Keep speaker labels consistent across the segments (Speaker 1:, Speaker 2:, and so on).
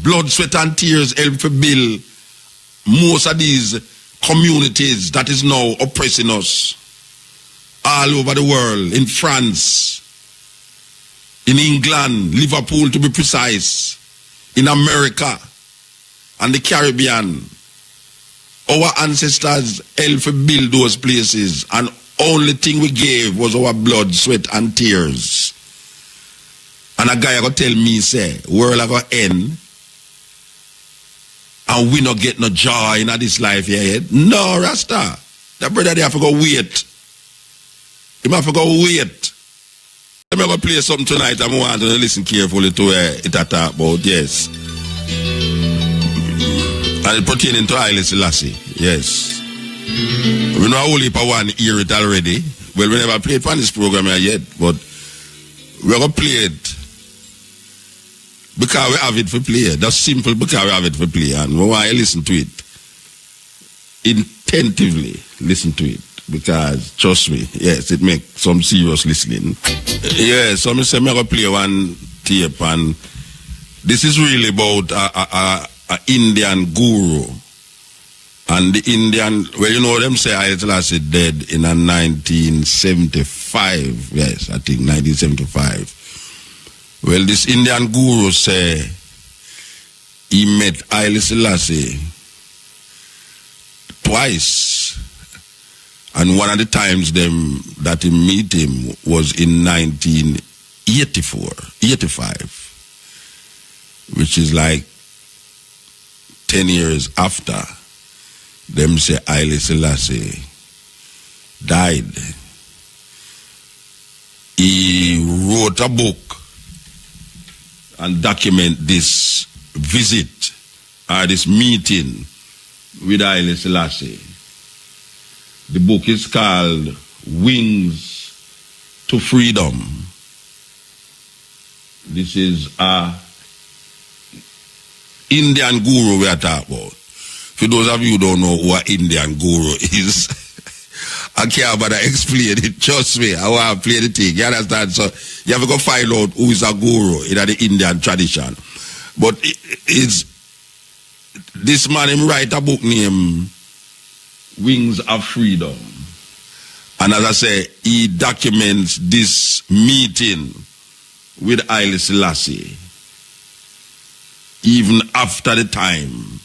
Speaker 1: blood, sweat and tears help to build most of these communities that is now oppressing us all over the world, in France, in England, Liverpool to be precise, in America and the Caribbean. Our ancestors helped to build those places, and only thing we gave was our blood, sweat and tears. And a guy gonna tell me, say, world a gonna end and we not get no joy in this life here. No, Rasta. That brother they have to go wait. He have to go wait. I'm gonna play something tonight. I want to listen carefully to it I talk about, yes. And it pertaining to Haile Selassie, yes. We know only for one hear it already. Well, we never played on this program yet, but we're gonna play it because we have it for play. That's simple, because we have it for play, and we want to listen to it attentively. Listen to it, because trust me, yes, it makes some serious listening. Yeah, so I'm gonna play one tape, and this is really about a Indian guru. And the Indian, well, you know them say Haile Selassie dead in 1975. Yes, I think 1975. Well, this Indian guru say he met Haile Selassie twice. And one of the times that he meet him was in 1985, which is like 10 years after them say Haile Selassie died. He wrote a book and document this visit or this meeting with Haile Selassie. The book is called Wings to Freedom. This is a Indian guru we are talking about. For those of you who don't know what Indian guru is, I can't bother explain it. Trust me, I want to play the thing. You understand? So you have to go find out who is a guru in the Indian tradition. But it's this man, him write a book named Wings of Freedom. And as I say, he documents this meeting with Haile Selassie even after the time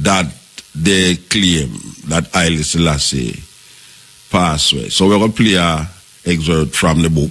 Speaker 1: that they claim that Haile Selassie passed away. So we're going to play an excerpt from the book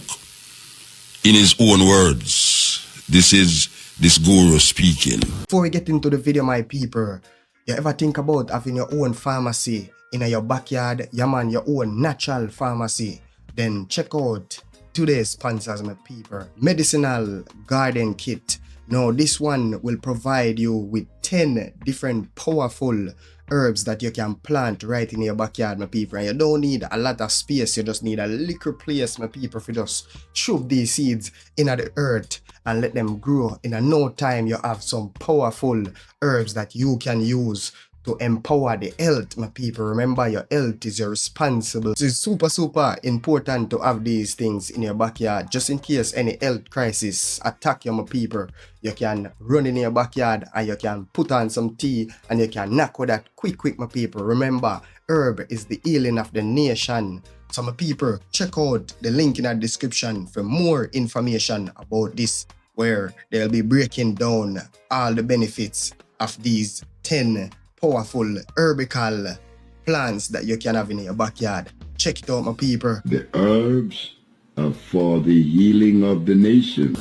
Speaker 1: in his own words. This is this guru speaking.
Speaker 2: Before we get into the video, my people, you ever think about having your own pharmacy in your backyard? Yeah, man, your own natural pharmacy. Then check out today's sponsors, my people. Medicinal Garden Kit. Now, this one will provide you with 10 different powerful herbs that you can plant right in your backyard, my people. And you don't need a lot of space. You just need a little place, my people, for just shove these seeds into the earth and let them grow. In no time, you have some powerful herbs that you can use to empower the health, my people. Remember, your health is your responsible. It's super important to have these things in your backyard, just in case any health crisis attack you, my people. You can run in your backyard and you can put on some tea and you can knock with that quick, my people. Remember, herb is the healing of the nation. So, my people, check out the link in the description for more information about this, where they'll be breaking down all the benefits of these 10 powerful herbal plants that you can have in your backyard. Check it out, my people.
Speaker 3: The herbs are for the healing of the nation.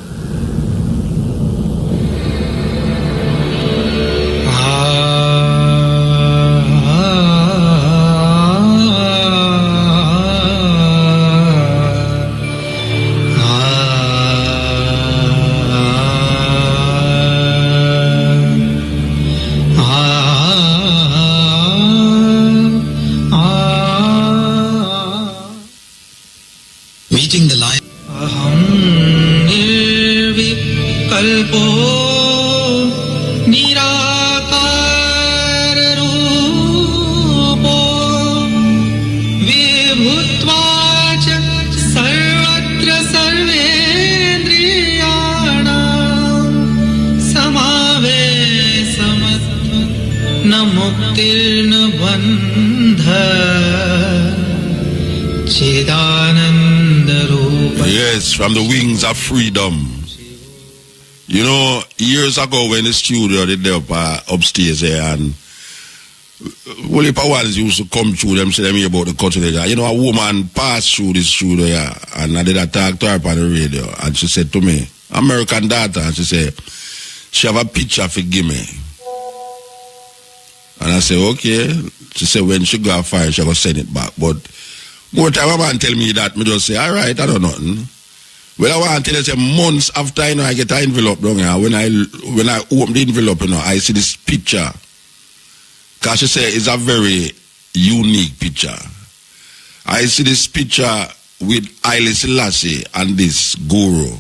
Speaker 4: Meeting the lion. न मुक्तिर्न बंधा चिदानंद रूप.
Speaker 1: Yes, from the wings of freedom. You know, years ago when the studio did up upstairs there, and well, if ones used to come through them, say them hear about the culture there. You know, a woman passed through this studio here, and I did a talk to her on the radio, and she said to me, American daughter, and she said, she have a picture for give me. And I said, okay. She said when she go fire, she go send it back. But more time a man tell me that, me just say, all right, I don't know nothing. Well, I want to tell you, say, months after, you know, I get an envelope down here, when I open the envelope, you know, I see this picture. Because she said it's a very unique picture. I see this picture with Haile Selassie and this guru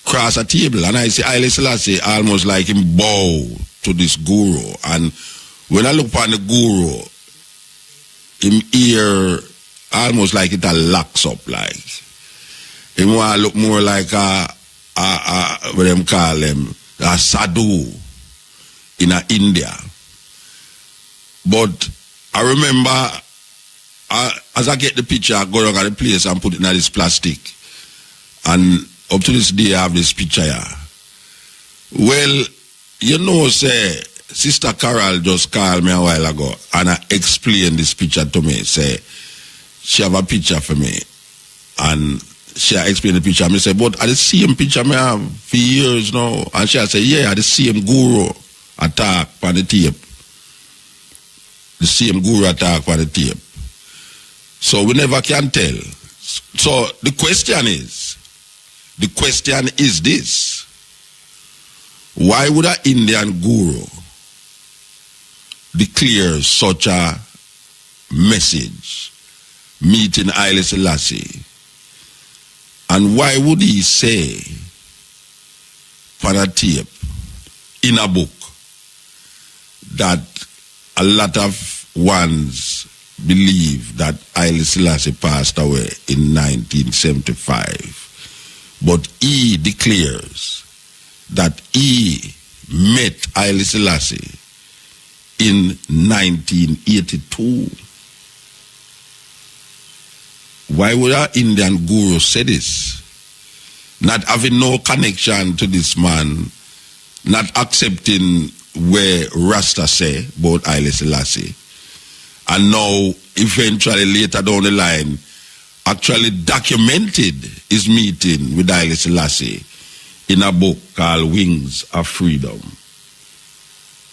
Speaker 1: cross a table, and I see Haile Selassie almost like him bow to this guru. And when I look upon the guru, him ear almost like it a locks up, like. Him want to look more like what them call them, a sadhu in India. But I remember, as I get the picture, I go around the place and put it in this plastic. And up to this day, I have this picture here. Well, you know, say, Sister Carol just called me a while ago and I explained this picture to me. Say, she have a picture for me. And she explained the picture. I say, but I the same picture I have for years now. And she say, yeah, the same guru attack on the tape. The same guru attack on the tape. So we never can tell. So the question is this. Why would an Indian guru declare such a message meeting Haile Selassie? And why would he say on a tape, in a book, that a lot of ones believe that Haile Selassie passed away in 1975, but he declares that he met Haile Selassie in 1982. Why would our Indian guru say this? Not having no connection to this man, not accepting where Rasta say about Haile Selassie, and now eventually later down the line actually documented his meeting with Haile Selassie in a book called Wings of Freedom.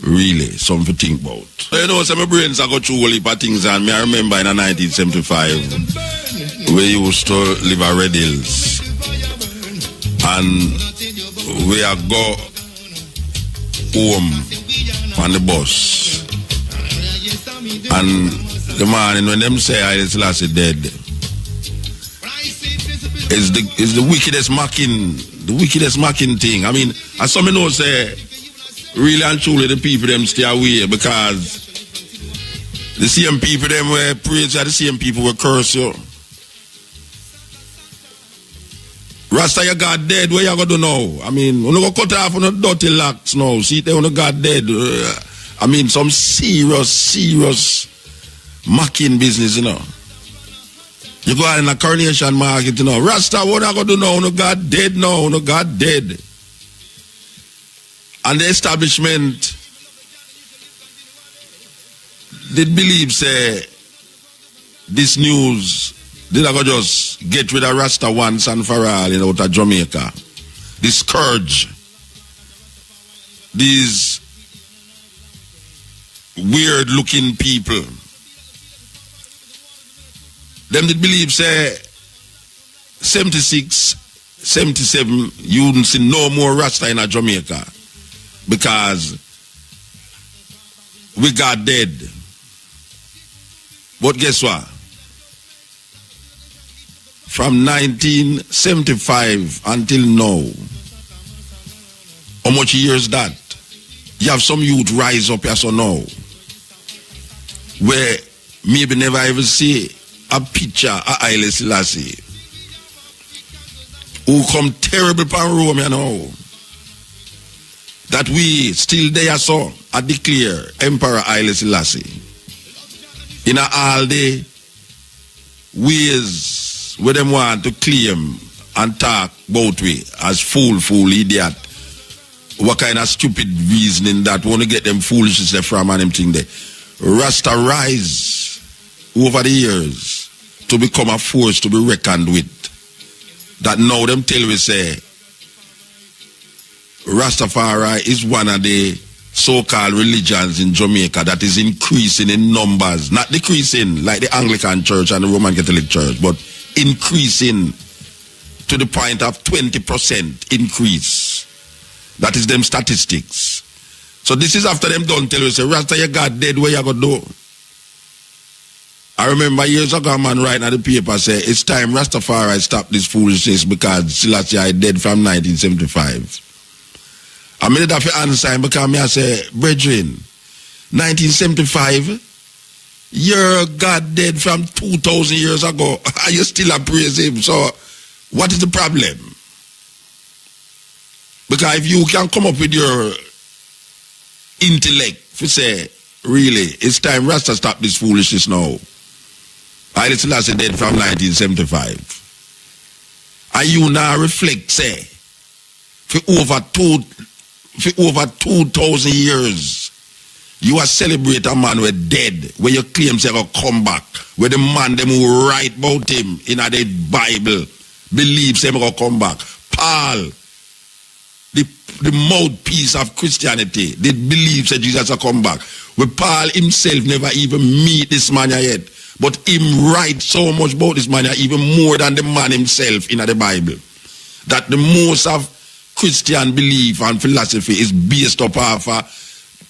Speaker 1: Really, something to think about. You know, some brains I got through a heap of things, and me I remember in 1975 we used to live at Red Hills, and we are go home on the bus, and the man, when them say Haile Selassie dead, is the wickedest mocking thing. I mean, as some know say, really and truly the people them stay away, because the same people them were praise you, the same people were curse you. Rasta, your God dead, where you going to do now? I mean, you go cut off on the dirty locks now. See, they on the God dead. I mean, some serious mocking business, you know. You go out in a coronation market, you know. Rasta, what I going to do now? No God dead now. No God dead. And the establishment did believe, say, this news, did I go just get rid of Rasta once and for all, you know, out of Jamaica. This scourge, these weird looking people, them did believe, say, 76, 77, you wouldn't see no more Rasta in Jamaica, because we got dead. But guess what? From 1975 until now, how much years that? You have some youth rise up here so now, where maybe never ever see a picture of Haile Selassie, who come terrible pan Rome, you know. that we still there so I declare Emperor Haile Selassie in all the ways where them want to claim and talk about we as fool idiot. What kind of stupid reasoning that want to get them foolishness from and them thing there. Rasta rise over the years to become a force to be reckoned with. That now them tell we say Rastafari is one of the so-called religions in Jamaica that is increasing in numbers, not decreasing like the Anglican Church and the Roman Catholic Church, but increasing to the point of 20% increase. That is them statistics. So this is after them done tell you, say, Rasta, you got dead, where you going to do? I remember years ago, a man writing at the paper say, it's time Rastafari stop this foolishness because Selassie I dead from 1975. I made that for answer him because I say, brethren, 1975, your God dead from 2,000 years ago. Are you still a praise him? So what is the problem? Because if you can come up with your intellect to say, really, it's time Rasta stop this foolishness now. Haile Selassie dead from 1975. And you now reflect, say, for over 2,000 years, you are celebrate a man who dead, where you claim say go come back, where the man them who write about him in the Bible believes him go come back. Paul, the mouthpiece of Christianity, they believe that Jesus will come back. Where Paul himself never even meet this man yet, but him write so much about this man even more than the man himself in the Bible. That the most of Christian belief and philosophy is based upon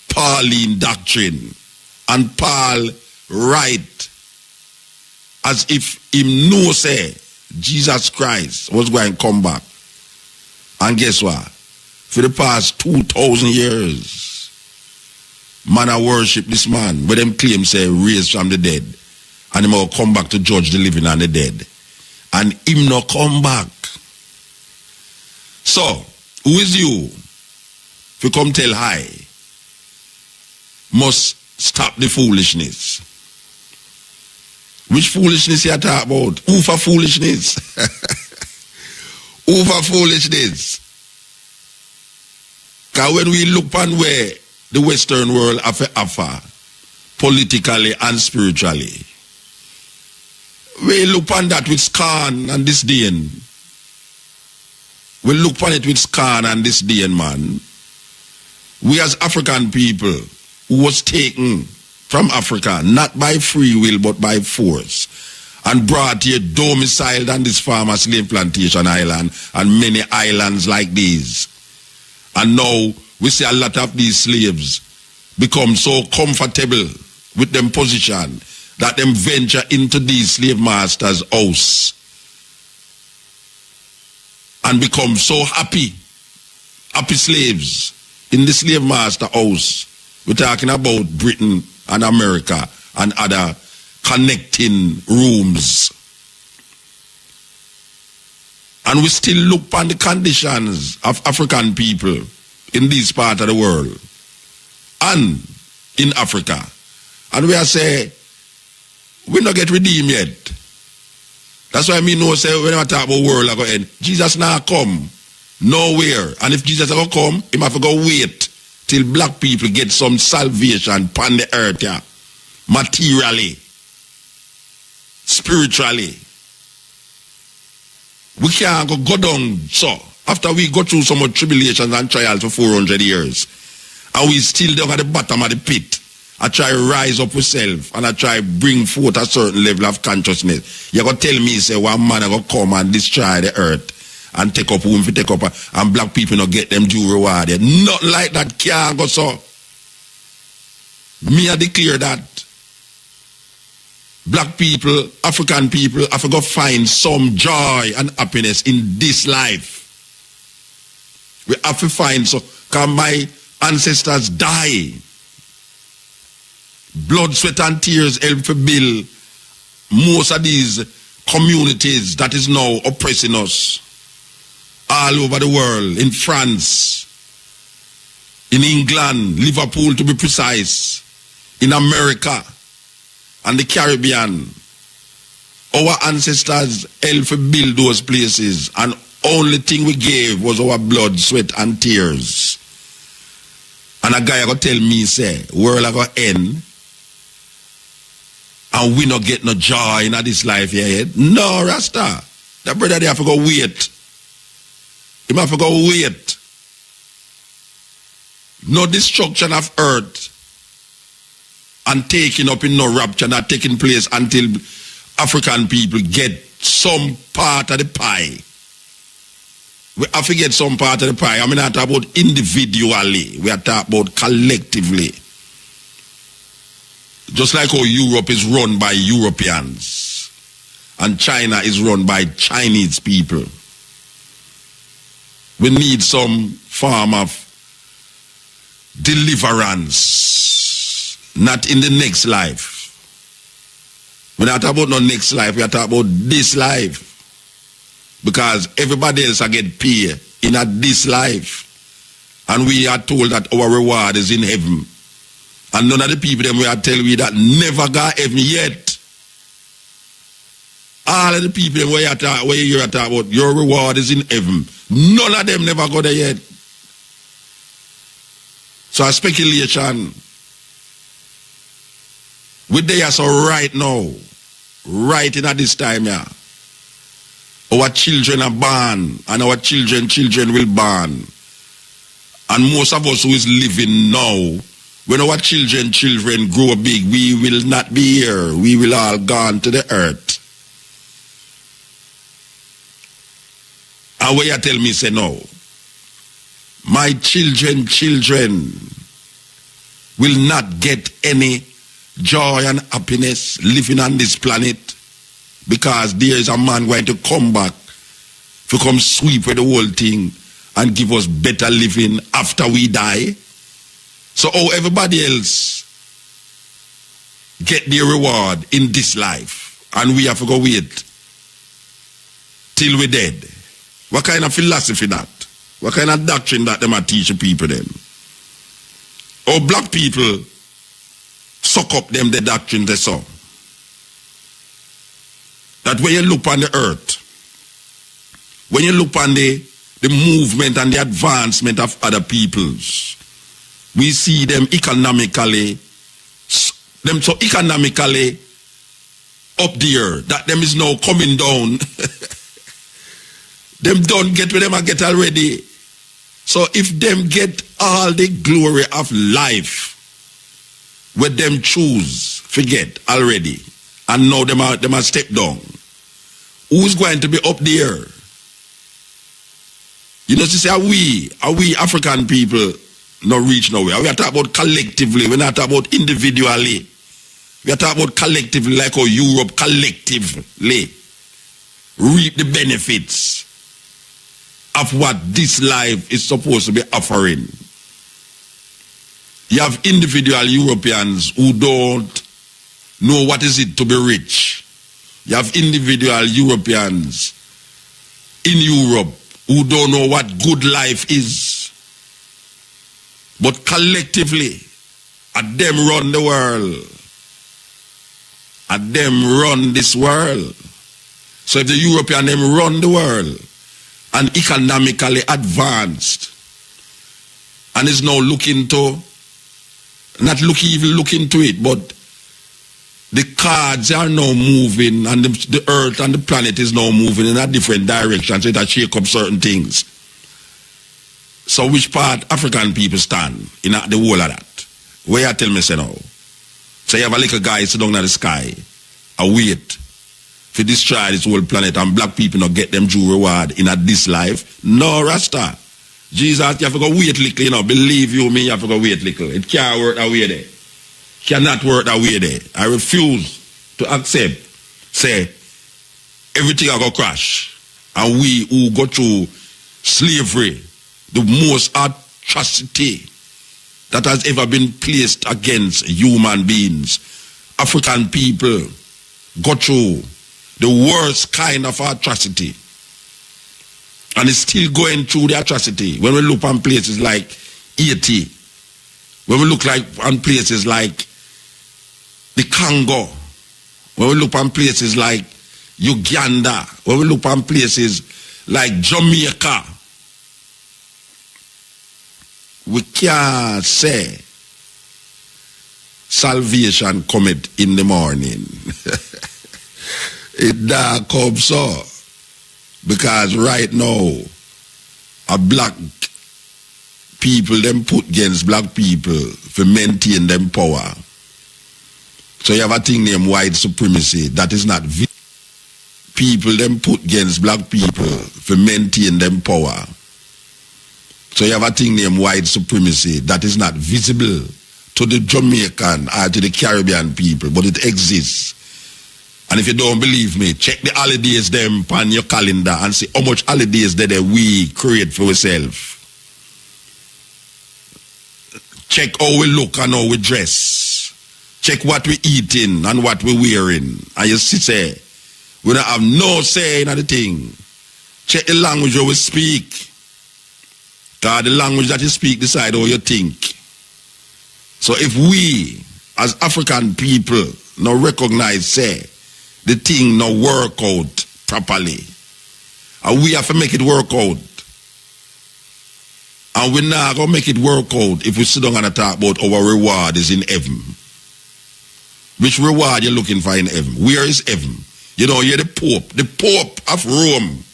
Speaker 1: Pauline doctrine. And Paul write as if him know say Jesus Christ was going to come back. And guess what? For the past 2,000 years, man I worship this man, where them claim say raised from the dead. And him will come back to judge the living and the dead. And him not come back. So, who is you? If you come tell hi, must stop the foolishness. Which foolishness you talk about? Who for foolishness? Who for foolishness? Because when we look on where the Western world offer, politically and spiritually, we look on that with scorn and disdain. We look on it with scorn and disdain, man. We as African people who was taken from Africa, not by free will but by force, and brought here domiciled on this farmer slave plantation island and many islands like these. And now we see a lot of these slaves become so comfortable with them position that them venture into these slave masters' house and become so happy slaves in the slave master house. We're talking about Britain and America and other connecting rooms. And we still look on the conditions of African people in this part of the world and in Africa. And we are say, we not get redeemed yet. That's why me know say when I talk about world I go end, Jesus now come nowhere. And if Jesus ever come, he have to go wait till black people get some salvation upon the earth, yeah. Materially, spiritually. We can't go down so after we go through so much tribulations and trials for 400 years. And we still down at the bottom of the pit. I try to rise up myself and I try to bring forth a certain level of consciousness. You going to tell me, say, one man going to come and destroy the earth and take up whom to take up and black people not get them due reward. Not like that can't go so. Me I declare that black people, African people have to go find some joy and happiness in this life. We have to find so, because my ancestors die. Blood, sweat and tears help to build most of these communities that is now oppressing us all over the world, in France, in England, Liverpool to be precise, in America and the Caribbean. Our ancestors helped to build those places, and only thing we gave was our blood, sweat, and tears. And a guy gonna tell me, say, world a gonna end, and we not get no joy in this life here. No, Rasta. That brother they have to go wait. He have to go wait. No destruction of earth and taking up in no rapture not taking place until African people get some part of the pie. We have to get some part of the pie. I mean, not talking about individually. We are talking about collectively. Just like how Europe is run by Europeans and China is run by Chinese people. We need some form of deliverance, not in the next life. We're not talking about no next life, we are talking about this life. Because everybody else are get paid in this life. And we are told that our reward is in heaven. And none of the people them we are telling you that never got heaven yet. All of the people them where you are talking about your reward is in heaven. None of them never got there yet. So a speculation. We there so right now. Right in at this time, yeah. Our children are born, and our children will born. And most of us who is living now, when our children grow big, we will not be here. We will all gone to the earth. And where you tell me, say no. My children will not get any joy and happiness living on this planet, because there is a man going to come back to come sweep with the whole thing and give us better living after we die. So how everybody else get their reward in this life and we have to go wait till we're dead. What kind of philosophy that? What kind of doctrine that them are teaching people then? Or black people suck up them the doctrine they saw. That when you look on the earth, when you look on the movement and the advancement of other peoples, we see them economically up there, that them is now coming down. Them don't get where them a get already. So if them get all the glory of life, where them choose, forget already, and now them a step down, who's going to be up there? You know, to say, are we African people not reach nowhere? We are talking about collectively, we're not talking about individually. We are talking about collectively, like how Europe collectively reap the benefits of what this life is supposed to be offering. You have individual Europeans who don't know what is it to be rich. You have individual Europeans in Europe who don't know what good life is. But collectively, at them run the world. At them run this world. So if the European them run the world and economically advanced and is now looking to, even looking to it, but the cards are now moving and the earth and the planet is now moving in a different direction, so it has shake up certain things. So which part African people stand in the whole of that? Where you tell me say now? So you have a little guy sit down in the sky, a wait to destroy this whole planet and black people not get them due reward in this life? No, Rasta. Jesus, you have to go wait little, you know. Believe you me, you have to go wait little. It can't work that way there. Cannot work that way there. I refuse to accept, say, everything I go crash. And we who go through slavery, the most atrocity that has ever been placed against human beings. African people go through the worst kind of atrocity. And it's still going through the atrocity. When we look on places like Haiti, when we look like on places like the Congo, when we look on places like Uganda, when we look on places like Jamaica, we can't say salvation cometh in the morning. It don't come so. Because right now, a black people them put against black people to maintain them power. So you have a thing named white supremacy. That is not people them put against black people to maintain them power. So you have a thing named white supremacy that is not visible to the Jamaican or to the Caribbean people, but it exists. And if you don't believe me, check the holidays them on your calendar and see how much holidays that we create for ourselves. Check how we look and how we dress. Check what we eating and what we wearing. And you see, say, we don't have no say in the thing. Check the language that we speak. Because the language that you speak decide how you think. So if we, as African people, now recognize, say, the thing now work out properly, and we have to make it work out. And we're not going to make it work out if we sit down and talk about our reward is in heaven. Which reward you're looking for in heaven? Where is heaven? You know, you're the Pope of Rome,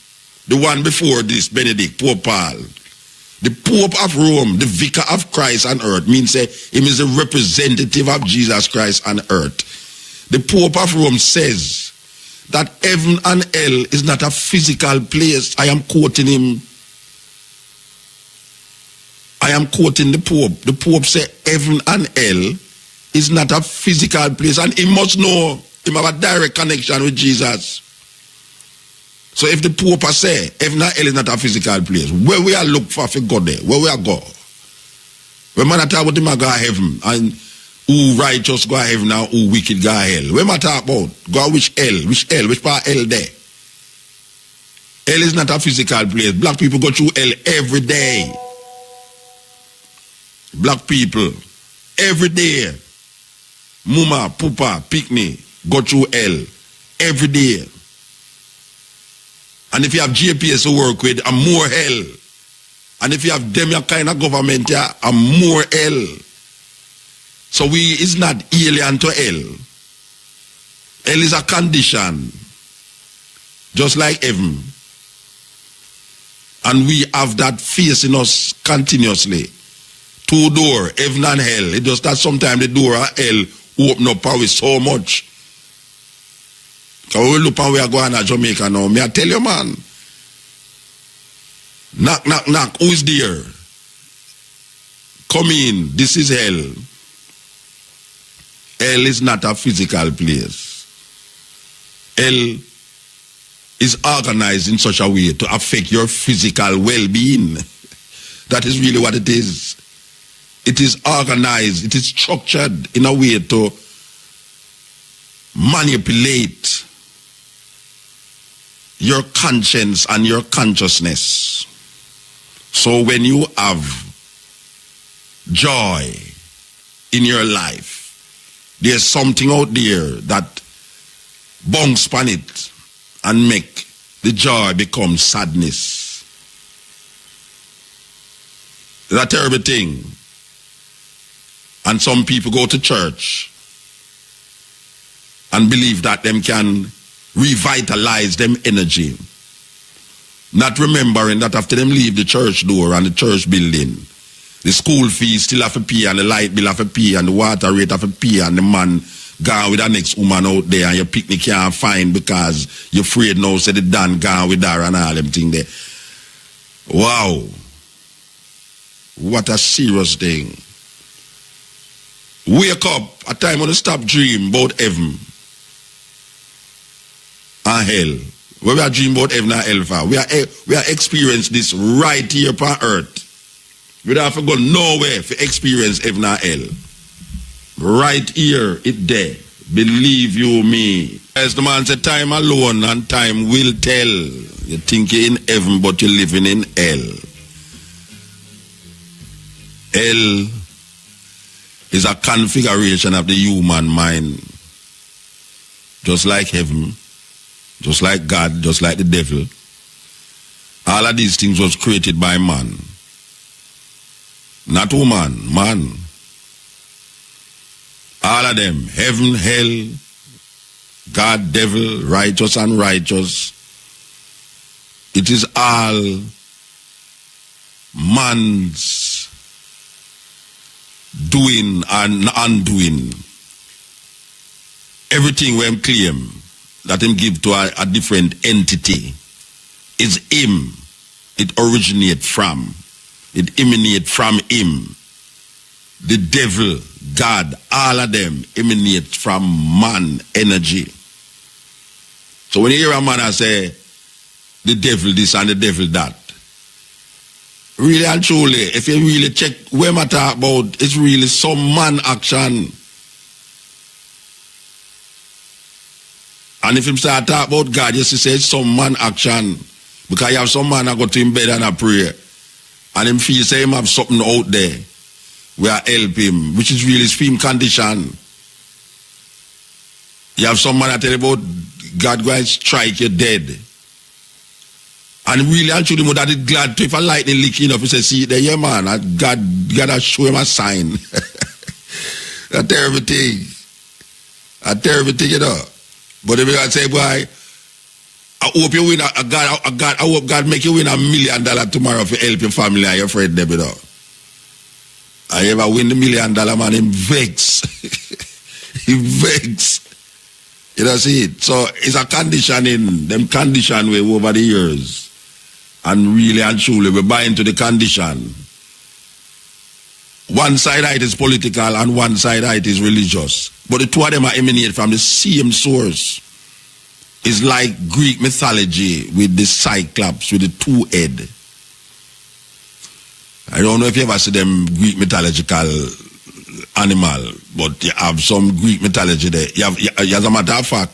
Speaker 1: the one before this, Benedict, Pope Paul. The Pope of Rome, the vicar of Christ on earth, means him is a representative of Jesus Christ on earth. The Pope of Rome says that heaven and hell is not a physical place. I am quoting him. I am quoting the Pope. The Pope said heaven and hell is not a physical place. And he must know, he have a direct connection with Jesus. So if the Pope say heaven and hell is not a physical place, where we are look for go there? Where we are go? When man talk about him go heaven and who righteous go heaven and who wicked go hell. When man talk about go which part hell there? Hell is not a physical place. Black people go through hell every day. Black people every day. Mama, Papa, Picnic go through hell every day. And if you have GPS to work with, I'm more hell. And if you have them kind of government, I'm more hell. So we is not alien to hell. Hell is a condition, just like heaven. And we have that facing us continuously. Two doors, heaven and hell. It just that sometimes the door of hell open up with so much. Because we look and we are going to Jamaica now. May I tell you, man? Knock, knock, knock. Who is there? Come in. This is hell. Hell is not a physical place. Hell is organized in such a way to affect your physical well-being. That is really what it is. It is organized. It is structured in a way to manipulate your conscience and your consciousness. So when you have joy in your life, there's something out there that bounce upon it and make the joy become sadness. It's a terrible thing. And some people go to church and believe that them can revitalize them energy, not remembering that after them leave the church door and the church building, the school fees still have to pay and the light bill have to pay and the water rate have to pay and the man gone with the next woman out there and your picnic can't find because you're afraid now say the Dan gone with her and all them thing there. Wow. What a serious thing. Wake up a time when you stop dream about heaven and hell. Where we are dreaming about heaven and hell for. We are experiencing this right here upon earth. We don't have to go nowhere to experience heaven and hell. Right here, it there. Believe you me. As the man said, time alone and time will tell. You think you're in heaven, but you're living in hell. Hell is a configuration of the human mind. Just like heaven, just like God, just like the devil. All of these things was created by man. Not woman, man. All of them, heaven, hell, God, devil, righteous, unrighteous. It is all man's doing and undoing. Everything we claim that him give to a different entity is him. It originates from. It emanates from him. The devil, God, all of them emanate from man energy. So when you hear a man say, the devil this and the devil that, really and truly, if you really check where I talk about, it's really some man action. And if him start talk about God, you see say it's some man action. Because you have some man that go to him bed and a pray. And him feel say him have something out there where help him, which is really his film condition. You have some man that tell you about God going to strike you dead. And really and truly that is glad to if a lightning leaking up, he say, see there, yeah man, God gotta show him a sign. A terrible thing. A terrible thing, you know. But if I say, boy, I hope you win I hope God make you win $1 million tomorrow for help your family and your friend them, you know. I ever win the $1 million, man, him vex. He vex. You know, see it. So it's a conditioning, them condition way over the years. And really and truly we buy into the condition. One side of it is political and one side of it is religious. But the two of them are emanate from the same source. It's like Greek mythology with the Cyclops, with the two head. I don't know if you ever see them Greek mythological animal, but you have some Greek mythology there. As a matter of fact,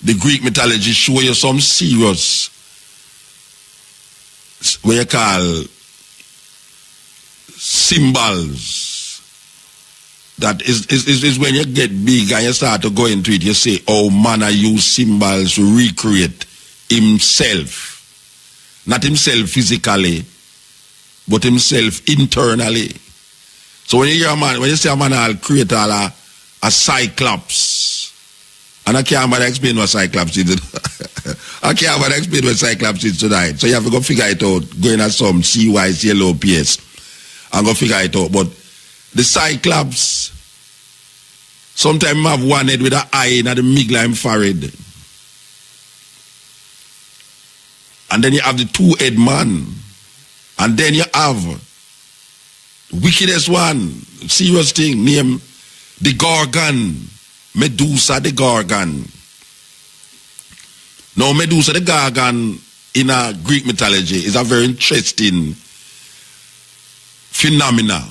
Speaker 1: the Greek mythology show you some serious, what you call symbols. That is when you get big and you start to go into it, you say, oh man, I use symbols to recreate himself. Not himself physically, but himself internally. So when you hear a man, when you say a man, I'll create a cyclops. And I can't even explain what cyclops is. I can't even explain what cyclops is tonight. So you have to go figure it out. Go in at some CYCLOPS and go figure it out. But the cyclops sometimes have one head with an eye in the midline forehead. And then you have the two-head man. And then you have wickedest one, serious thing, named the Gorgon. Medusa the Gorgon. Now Medusa the Gorgon in a Greek mythology is a very interesting phenomena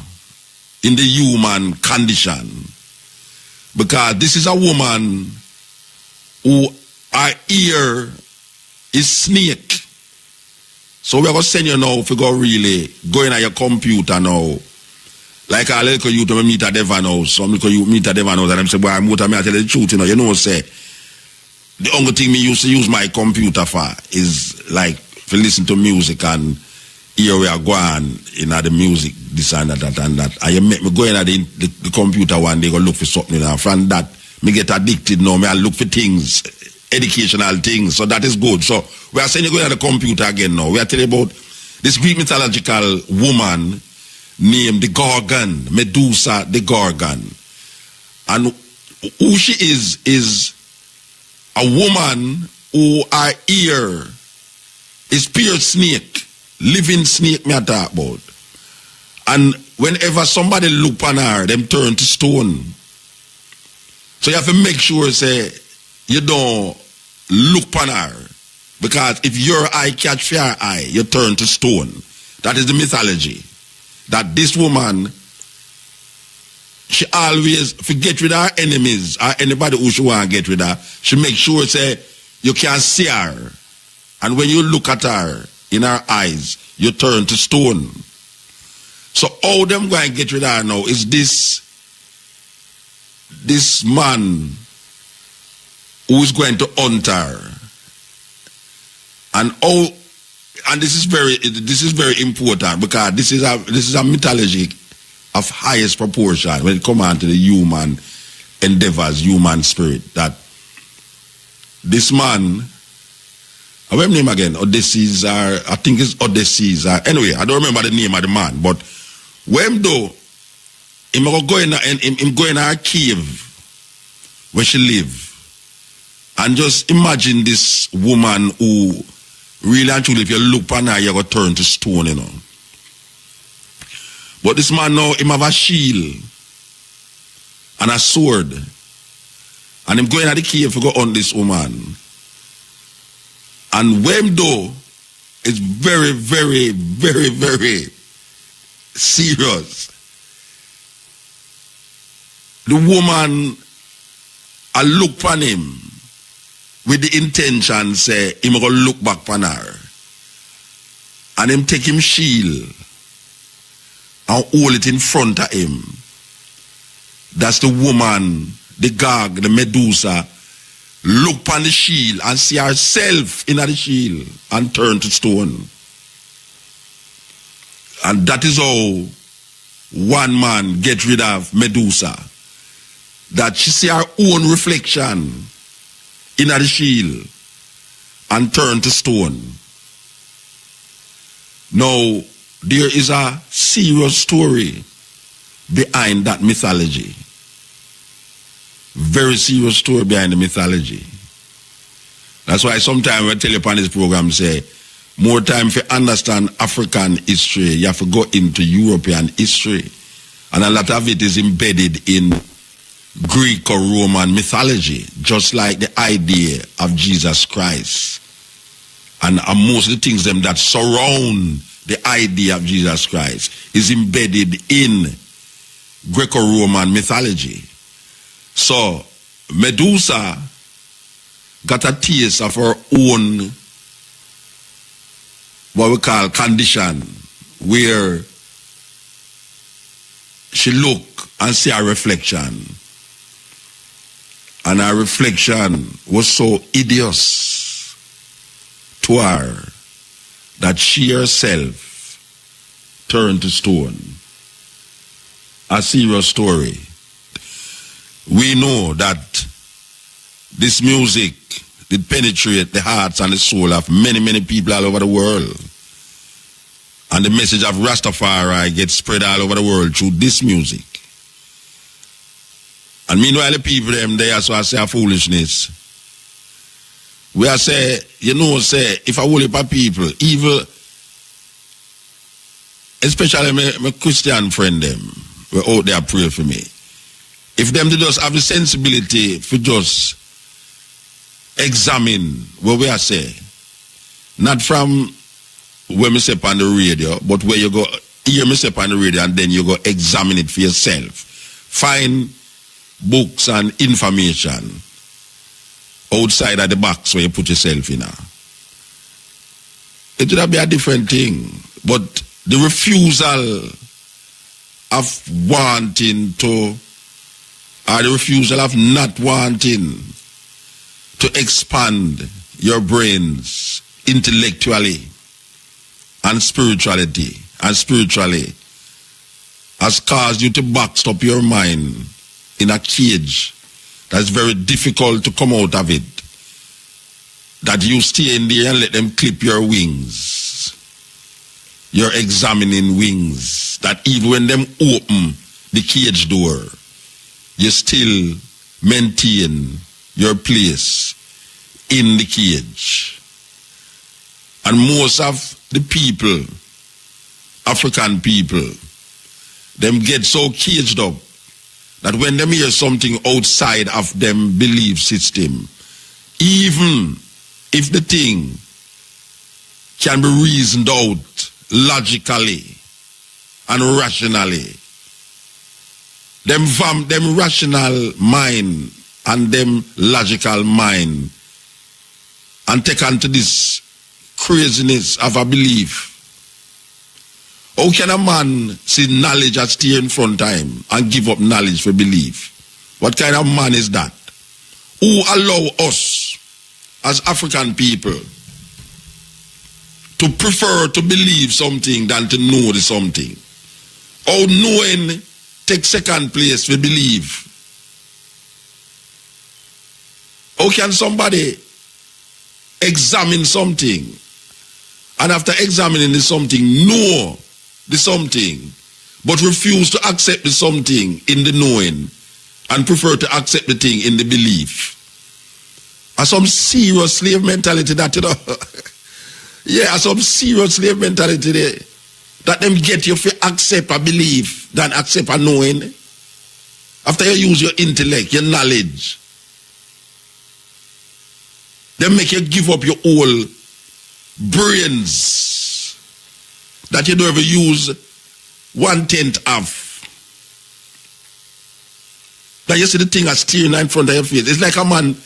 Speaker 1: in the human condition, because this is a woman who her ear is snake. So we're going to send you now if you go really go in at your computer now. Like a little you to meet a devil now. Some little you meet a devil now and I'm saying, boy, I'm going to tell you the truth, you know, say the only thing me used to use my computer for is like to listen to music and here we are going in the music, this and that and that. And you make me go in at the computer one day, go look for something. You know. From that, me get addicted now. Me I look for things, educational things. So that is good. So we are saying you go in at the computer again now. We are telling about this Greek mythological woman named the Gorgon, Medusa the Gorgon. And who she is a woman who her ear is pure snake. Living snake me I talk about. And whenever somebody look on her, them turn to stone. So you have to make sure say you don't look on her. Because if your eye catch your eye, you turn to stone. That is the mythology. That this woman, she always forget with her enemies or anybody who she want to get with her. She make sure say you can't see her. And when you look at her, in her eyes, you turn to stone. So how them going to get rid of her now is this this man who is going to hunt her, and this is very important, because this is a mythology of highest proportion when it comes on to the human endeavors, human spirit, that this man, what's his name again? Odysseus, I think it's Odysseus. Anyway, I don't remember the name of the man, but when though him go in a cave where she live, and just imagine this woman who really and truly, if you look upon her, you're going to turn to stone, you know. But this man now, him have a shield and a sword, and him going at the cave to go on this woman. And when though it's very, very, very, very serious, the woman, I look upon him with the intention, say, him gonna look back upon her. And him take him shield and hold it in front of him. That's the woman, the gag, the Medusa, look upon the shield and see herself in the shield and turn to stone. And that is how one man get rid of Medusa. That she see her own reflection in the shield and turn to stone. Now, there is a serious story behind that mythology. Very serious story behind the mythology. That's why sometimes I tell you upon this program, say, more time for understand African history, you have to go into European history. And a lot of it is embedded in Greek or Roman mythology, just like the idea of Jesus Christ. And most of the things them that surround the idea of Jesus Christ is embedded in Greco-Roman mythology. So Medusa got a taste of her own, what we call condition, where she look and see her reflection. And her reflection was so hideous to her that she herself turned to stone. A serious story. We know that this music did penetrate the hearts and the soul of many, many people all over the world. And the message of Rastafari gets spread all over the world through this music. And meanwhile, the people them there, so I say a foolishness. We are say, you know, say, if I will heap of people, evil, especially my Christian friend them, were out there pray for me. If them they just have the sensibility for just examine what we are say, not from where me say on the radio, but where you go hear me say on the radio and then you go examine it for yourself. Find books and information outside of the box where you put yourself in. It would be a different thing. But the refusal of wanting to, or the refusal of not wanting to expand your brains intellectually and spiritually has caused you to box up your mind in a cage that's very difficult to come out of it. That you stay in there and let them clip your wings. Your examining wings. That even when them open the cage door, you still maintain your place in the cage. And most of the people, African people, them get so caged up that when them hear something outside of them belief system, even if the thing can be reasoned out logically and rationally, them rational mind and them logical mind and take on to this craziness of a belief. How can a man see knowledge as stay in front of him and give up knowledge for belief? What kind of man is that? Who allow us as African people to prefer to believe something than to know the something? How knowing takes second place to believe? How can somebody examine something and after examining the something know the something but refuse to accept the something in the knowing and prefer to accept the thing in the belief? Some serious slave mentality that, you know. Yeah, some serious slave mentality there. That them get you to accept a belief than accept a knowing. After you use your intellect, your knowledge, they make you give up your whole brains that you don't ever use 1/10 of. Now you see the thing that's steering in front of your face. It's like a man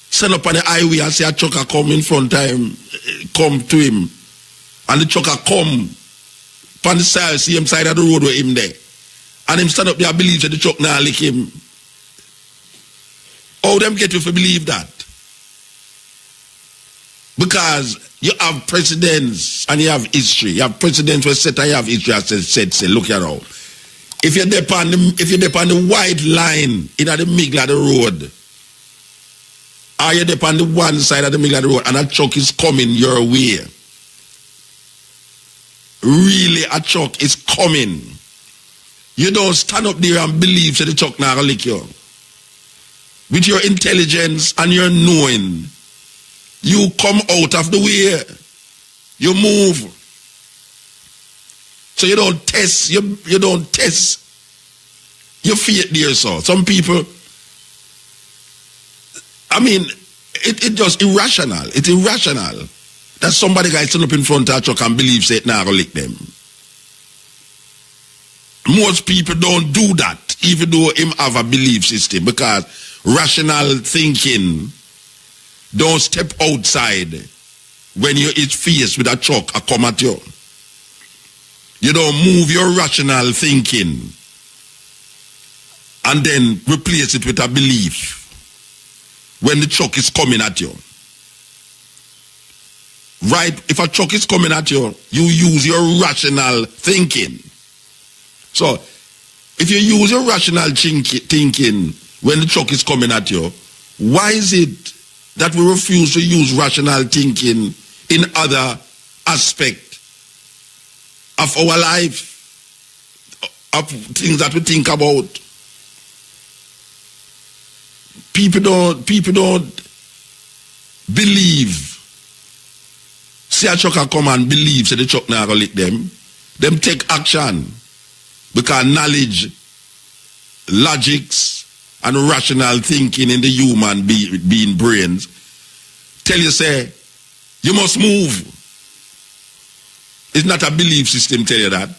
Speaker 1: stand up on the highway and say a trucker come in front of him, come to him, and the trucker come on the side, same side of the road with him there, and him stand up there and believe that the truck now lick him. How them get you to believe that? Because you have presidents and you have history. You have presidents who set and you have history as said, look here now. If you're there on the white line in the middle of the road, or you're there on the one side of the middle of the road and a truck is coming your way, really a truck is coming, you don't stand up there and believe that the truck now will lick you. With your intelligence and your knowing, you come out of the way. You move. So you don't test, you don't test your faith there, so. Some people, I mean, it's just irrational. It's irrational that somebody guy stand up in front of a truck and believes it now lick them. Most people don't do that, even though him have a belief system, because rational thinking don't step outside when you is faced with a truck a come at you. You don't move your rational thinking and then replace it with a belief when the truck is coming at you. Right? If a truck is coming at you, you use your rational thinking. So, if you use your rational thinking when the truck is coming at you, why is it that we refuse to use rational thinking in other aspects of our life, of things that we think about? People don't believe. See a trucker come and believe, say the truck now gonna lick them. Them take action because knowledge, logics, and rational thinking in the human being brains tell you, say, you must move. It's not a belief system tell you that.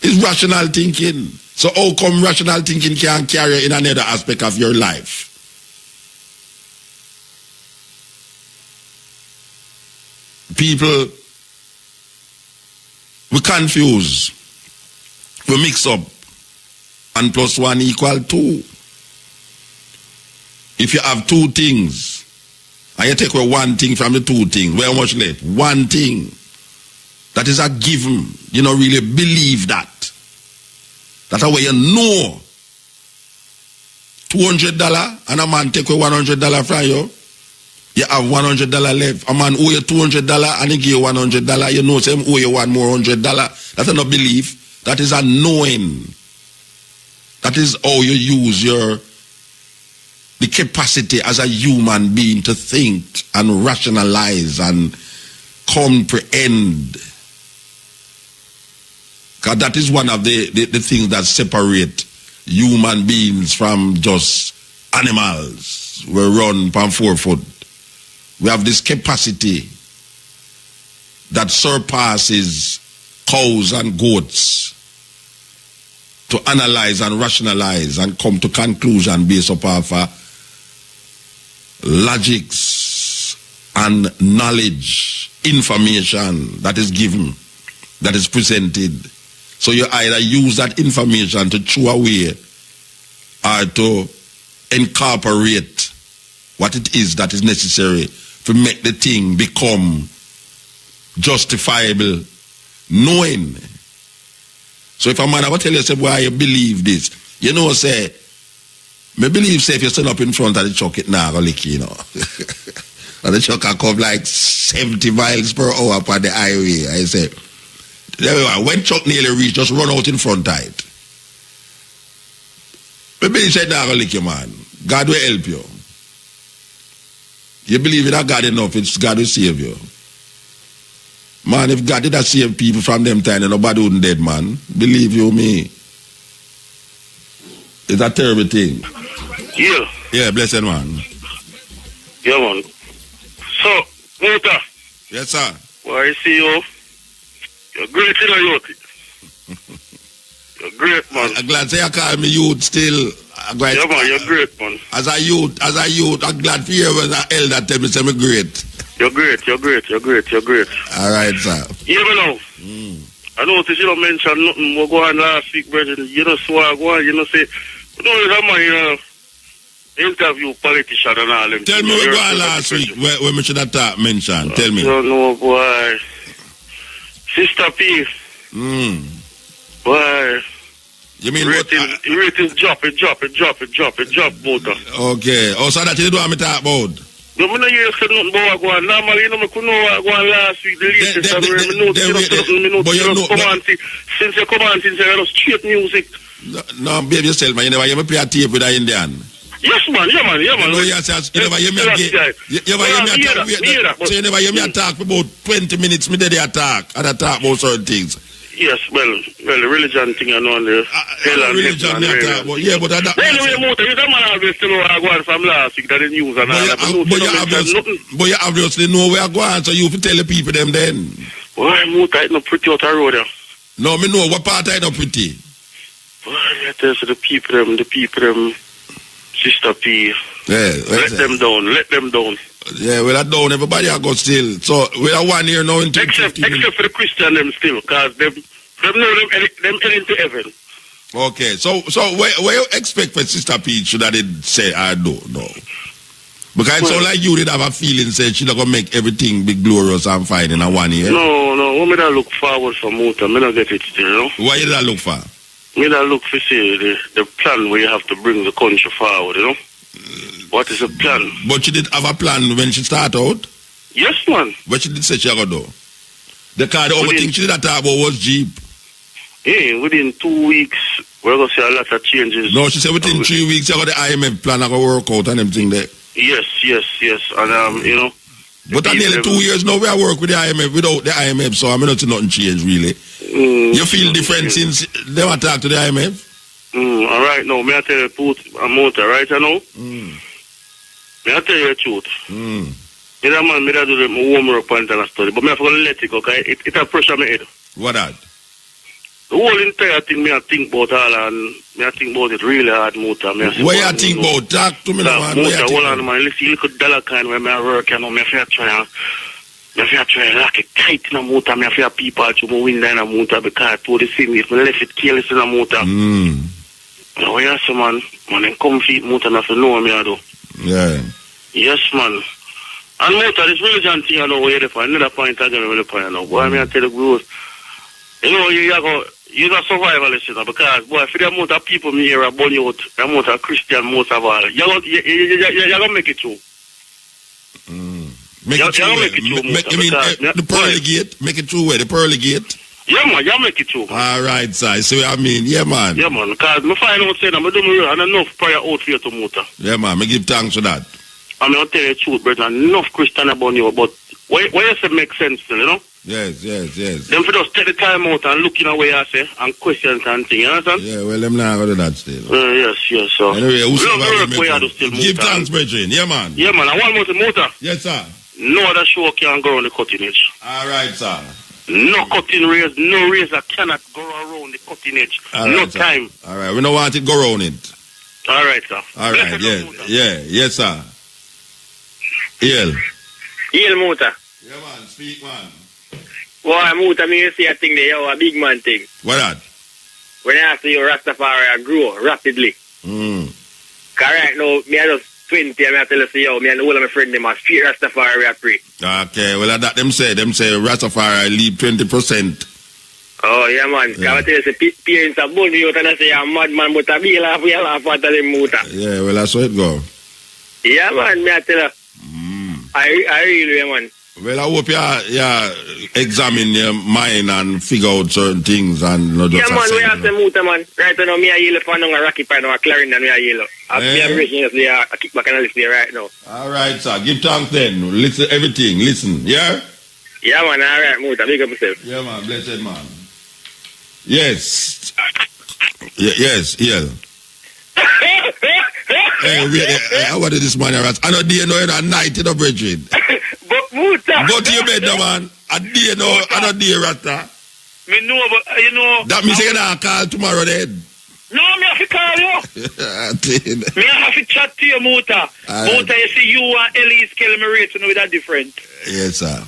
Speaker 1: It's rational thinking. So how come rational thinking can carry in another aspect of your life? People, we confuse, we mix up, and plus 1 equal 2. If you have 2 things, and you take away 1 thing from the 2 things, where much left? 1 thing. That is a given. You don't really believe that. That's how you know. $200 and a man take away $100 from you. You have $100 left. A man owe you $200 and he give you $100. You know him owe you one more $100. That's not belief. That is a knowing. That is how you use the capacity as a human being to think and rationalize and comprehend. Because that is one of the things that separate human beings from just animals. We run on 4 foot. We have this capacity that surpasses cows and goats to analyze and rationalize and come to conclusion based upon logics and knowledge, information that is given, that is presented. So you either use that information to throw away are to incorporate what it is that is necessary to make the thing become justifiable, knowing. So if a man ever tell you, say, why you believe this, you know, say, me believe, say, if you stand up in front of the truck, it now go lick you, know. And the truck can come like 70 miles per hour upon the highway. I say, when truck nearly reach, just run out in front of it. Me believe, say, now go lick you, man. God will help you. You believe in a God enough, it's God will save you. Man, if God did not save people from them time, then nobody wouldn't dead, man. Believe you me. It's a terrible thing.
Speaker 5: Yeah.
Speaker 1: Yeah, blessed man.
Speaker 5: Yeah, man. So, Muta.
Speaker 1: Yes, sir.
Speaker 5: Well, I see you. You're great in a youth. You're great, man.
Speaker 1: I'm glad say you call me youth still.
Speaker 5: Yeah, man, you're great, man.
Speaker 1: As a youth, I'm glad to hear when an elder tell me say me great.
Speaker 5: You're great.
Speaker 1: All right, sir.
Speaker 5: Yeah, but now, I noticed you don't mention nothing more going on last week, brother. You know, swag one, you know, say, you know, there's a man, interview politician and all them.
Speaker 1: Tell me what going on last week, where we should have mention. Tell me.
Speaker 5: I don't know, boy. Sister P. Boy.
Speaker 1: You mean
Speaker 5: Ratings drop, Muta.
Speaker 1: Okay. Oh, so that you don't want me to talk about?
Speaker 5: No, I don't hear nothing about what going on. Normally, you know, I couldn't know what going on last week. The latest, since you come on, since you have straight music.
Speaker 1: No, behave yourself, man. You never hear me play a tape with an Indian.
Speaker 5: Yes, man.
Speaker 1: You never hear me so you never hear me talk for about 20 minutes. Me did the attack and I talk about certain things.
Speaker 5: Yes, well, the religion thing I know on the
Speaker 1: religion me attack, but yeah, but
Speaker 5: anyway, Muta, you don't always know where I go on from last week, that the news and all that.
Speaker 1: But you obviously know where I go on, so you have to tell the people them then.
Speaker 5: Why, Muta, it's not pretty out the road there.
Speaker 1: No, me know what part I not pretty.
Speaker 5: Why, I tell you, the people them, Sister P.
Speaker 1: Yeah,
Speaker 5: let them down.
Speaker 1: Yeah, well, I down, everybody I go still. So, we are 1 year now into
Speaker 5: except for the Christian them still, because them know them heading to heaven.
Speaker 1: Okay, so where you expect for Sister P should I did say I don't know? Because it's like you did have a feeling say she's not going to make everything be glorious and fine in a 1 year.
Speaker 5: No, what me that look forward for Muta, me not get it still, you know?
Speaker 1: What you that look for?
Speaker 5: Me that look for say the plan where you have to bring the country forward, you know? What is the plan?
Speaker 1: But she did have a plan when she started out?
Speaker 5: Yes, man.
Speaker 1: What she did say she going to do? The only thing she did talk about was Jeep.
Speaker 5: Yeah, within 2 weeks, we're going to see a lot of changes.
Speaker 1: No, she said within 3 weeks, you got the IMF plan going to work out and everything there.
Speaker 5: Yes. And, you know.
Speaker 1: But in nearly 2 years now, we are working with the IMF, without the IMF, so I'm not seeing nothing change, really. You feel different since they were talk to the IMF?
Speaker 5: All right, now, may I tell you the truth, Muta, right, you know? May I tell you the truth? Me that man, me that do the homework point and a study, but me have to let it go, okay? It a pressure my head.
Speaker 1: What that?
Speaker 5: The whole entire thing, me I think about all, and me I think about it really hard, Muta.
Speaker 1: What you think about? Talk to me, man.
Speaker 5: Muta, hold on, man. Listen, little dollar kind where me I work, you know, me have to try lock it tight in a Muta. Me have to people to my window in a Muta because to the same if me left it careless in a Muta. Now, yes, man, then come feet Muta, and I know me I do.
Speaker 1: Yeah.
Speaker 5: Yes, man. And Muta, this religion thing, I know where you're from. Another point I got to point, I know. Boy, I tell you, bro, you know, you're a survivalist, you know, because, boy, for the amount of people me here are born out, the amount of Christian, most of all, you're going to make it true.
Speaker 1: Make it true. The pearly gate? Make it true where? The pearly gate?
Speaker 5: Yeah, man, you make it true.
Speaker 1: All right, sir. So, I mean, yeah, man.
Speaker 5: Yeah, man, because I find out saying I'm doing real and enough prayer out for you to Muta.
Speaker 1: Yeah, man, I give thanks for that.
Speaker 5: I'm going to tell you the truth, brother, enough Christian about you, but what you say makes sense still, you know?
Speaker 1: Yes.
Speaker 5: Them for just take the time out and look in a way I say and questions and things, you understand?
Speaker 1: Yeah, well, them not going to do that still.
Speaker 5: Yes, so.
Speaker 1: Anyway,
Speaker 5: give
Speaker 1: thanks, brethren. Yeah, man.
Speaker 5: Yeah, man, I want more to Muta.
Speaker 1: Yes, sir.
Speaker 5: No other show can go on the cutting edge.
Speaker 1: All right, sir.
Speaker 5: No cutting razor, no razor cannot go around the cutting edge.
Speaker 1: All
Speaker 5: no
Speaker 1: right,
Speaker 5: time.
Speaker 1: All right, we don't want it to go around it.
Speaker 5: All right, sir.
Speaker 1: All right, yes, sir.
Speaker 6: Haile Muta.
Speaker 1: Yeah, man, speak, man.
Speaker 6: Boy, Muta, me see a thing there, a big man thing.
Speaker 1: What that?
Speaker 6: When I see you Rastafari grow rapidly. Right now, me I just 20, I tell you, yo, me and all of my friends, them are straight Rastafari, we are free.
Speaker 1: Okay, well, that them say Rastafari leave 20%.
Speaker 6: Oh, yeah, man. Can I tell you, parents are born you and I say, I'm mad, man, but I be laugh, we laugh at them, muta.
Speaker 1: Yeah, well, that's how it go.
Speaker 6: Yeah, man, me I tell you. I really, man.
Speaker 1: Well, I hope you examine your mind and figure out certain things and not just...
Speaker 6: Yeah, man, we have the muta, man. Right now, me a yellow fan on a rocky pan or a clarinet and me a yellow. I'm reaching a kickback and listen right now.
Speaker 1: All right, sir. Give thanks then. Listen, everything. Listen, yeah?
Speaker 6: Yeah, man, all right, muta. Big up yourself.
Speaker 1: Yeah, man. Blessed man. Yes. Yes, yeah. Hey, what is this man? I know you know you're night in the bridge.
Speaker 6: But muta.
Speaker 1: Go to your bed now, man. I know dear Rasta.
Speaker 6: Me know, but you know.
Speaker 1: That means you're going to call tomorrow then.
Speaker 6: No, me have to call you. Me have to chat to you, muta. Muta, you see, you and Elise Kelly, me rate, you know, that different.
Speaker 1: Yes, sir.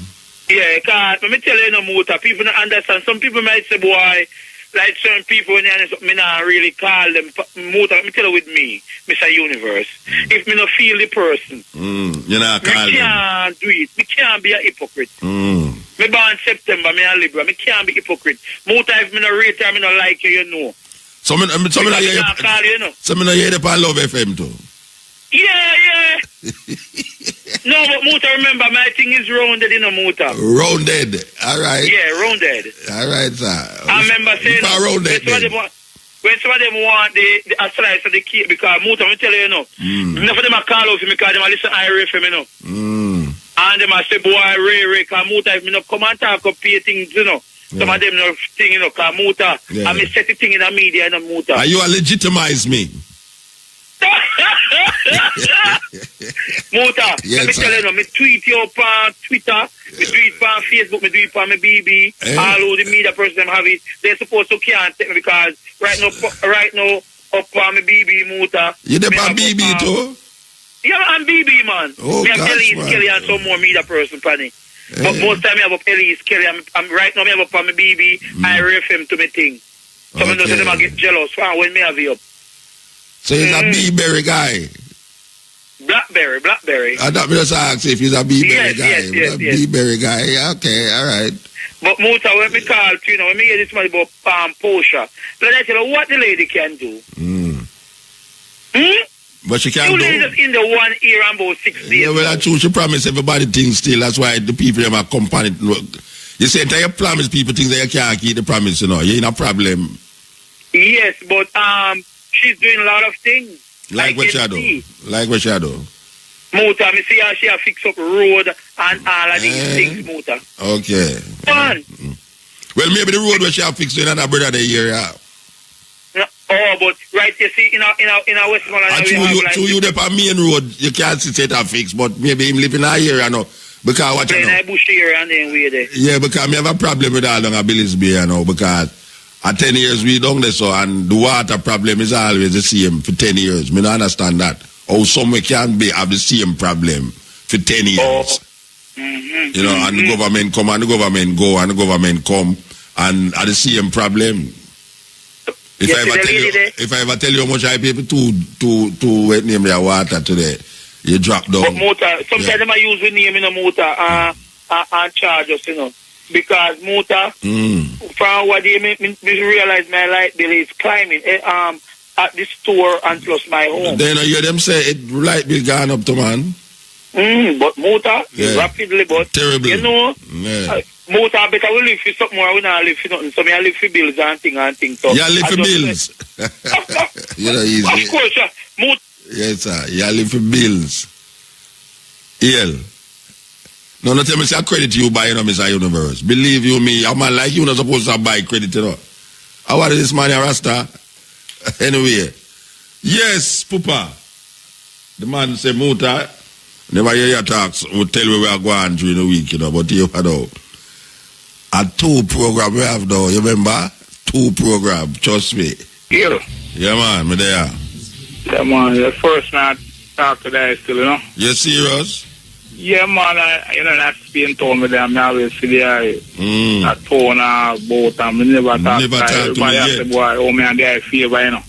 Speaker 6: Yeah, because let me tell you, no, muta. People don't understand. Some people might say, boy, like certain people, when me not really call them muta. Let me tell you with me, Mr. Universe. If me not feel the person,
Speaker 1: you're not calling.
Speaker 6: Me can't do it. Me can't be a hypocrite. Me born September, me a Libra. Me can't be hypocrite. Muta, if me not rate her, me not like you, you know.
Speaker 1: So me not hear the pan Love FM too.
Speaker 6: Yeah. No, but muta, remember, my thing is rounded, you know, muta.
Speaker 1: Rounded, all right.
Speaker 6: Yeah, rounded.
Speaker 1: All right, sir.
Speaker 6: I remember saying, when some of them want the slice of the cake, because muta, I tell you, enough of them are call out for me because they listen to IRFM, you know. And them I say, boy, Ray, because muta, if me not come and talk up pay things, you know. Some of them no thing, you know, because muta, I me set the thing in the media, you know, muta.
Speaker 1: Are you legitimize me?
Speaker 6: Muta, let me tell you, me tweet you up on Twitter, me do it on Facebook, me do it on my BB, all of the media person them have it. They're supposed to can't take me because right now up on my BB, muta.
Speaker 1: You there on BB too?
Speaker 6: Yeah, I'm BB, man.
Speaker 1: Oh,
Speaker 6: me have Elise Kelly and some more media person, Panny. But most time I have up Elise Kelly. I'm right now, I have up on my BB, I refer him to me thing. So I know them I get jealous when me have you up.
Speaker 1: So he's a B-berry guy?
Speaker 6: Blackberry.
Speaker 1: I thought me just ask if he's a B-berry guy.
Speaker 6: Yes.
Speaker 1: B-berry guy, okay, all right.
Speaker 6: But muta, when me call to, you know, when me hear this man about Portia, let me tell you what the lady can do.
Speaker 1: But she can't
Speaker 6: you
Speaker 1: go.
Speaker 6: ladies just in the 1 year and about 6 days.
Speaker 1: Yeah, well, I choose to promise everybody things still. That's why the people them are company. You say until you promise people things that you can't keep the promise, you know. You ain't a problem.
Speaker 6: Yes, but she's doing a lot of things.
Speaker 1: Like what shadow? Like what shadow?
Speaker 6: Muta, me see how she have fix up road and all of these things, Muta.
Speaker 1: Okay.
Speaker 6: Fun.
Speaker 1: Well, maybe the road where she have fixed in another brother the year.
Speaker 6: Oh, but right, you see, in our Westmoreland,
Speaker 1: you the main road, you can't see it have fixed, but maybe him live in a area, no. Because what you know?
Speaker 6: In a bush area and then we there.
Speaker 1: Yeah, because me have a problem with all the Billy's Bay, you know, because at 10 years we down there, so, and the water problem is always the same for 10 years. Me don't understand that. How somewhere can be have the same problem for 10 years. You know, and the government come and the government go and the government come and are the same problem. If I ever tell you how much I pay for to wet name their water today, you drop down.
Speaker 6: But muta, sometimes them I use the name in a muta and charge us, you know. Because muta, from what they me realize my light bill is climbing at the store and plus my home.
Speaker 1: Then you hear them say it light bill gone up to man.
Speaker 6: But muta, rapidly, but
Speaker 1: terrible.
Speaker 6: You know, muta better we live for something more, we not live for nothing. So me I live for bills and things. So
Speaker 1: you live for bills. You know, easy.
Speaker 6: Of course, muta.
Speaker 1: Yes, sir. You live for bills. No, not tell me say credit you buy, you know, Mr. Universe. Believe you me, a man like you not supposed to buy credit, you know. How are this man, Rasta? Anyway. Yes, Pupa. The man say, Muta, never hear your talks. We'll tell you where we are going during the week, you know, but you know. A 2 program we have now, you remember? 2 program, trust me.
Speaker 6: Yeah.
Speaker 1: Yeah, man, me there.
Speaker 6: Yeah, man, the first night talk to that still, you know.
Speaker 1: You serious?
Speaker 6: Yeah, man, you know, that's being told me that I'm always see there. That tone boat, and never talk to me yet. Boy, oh, man, they favor, you know.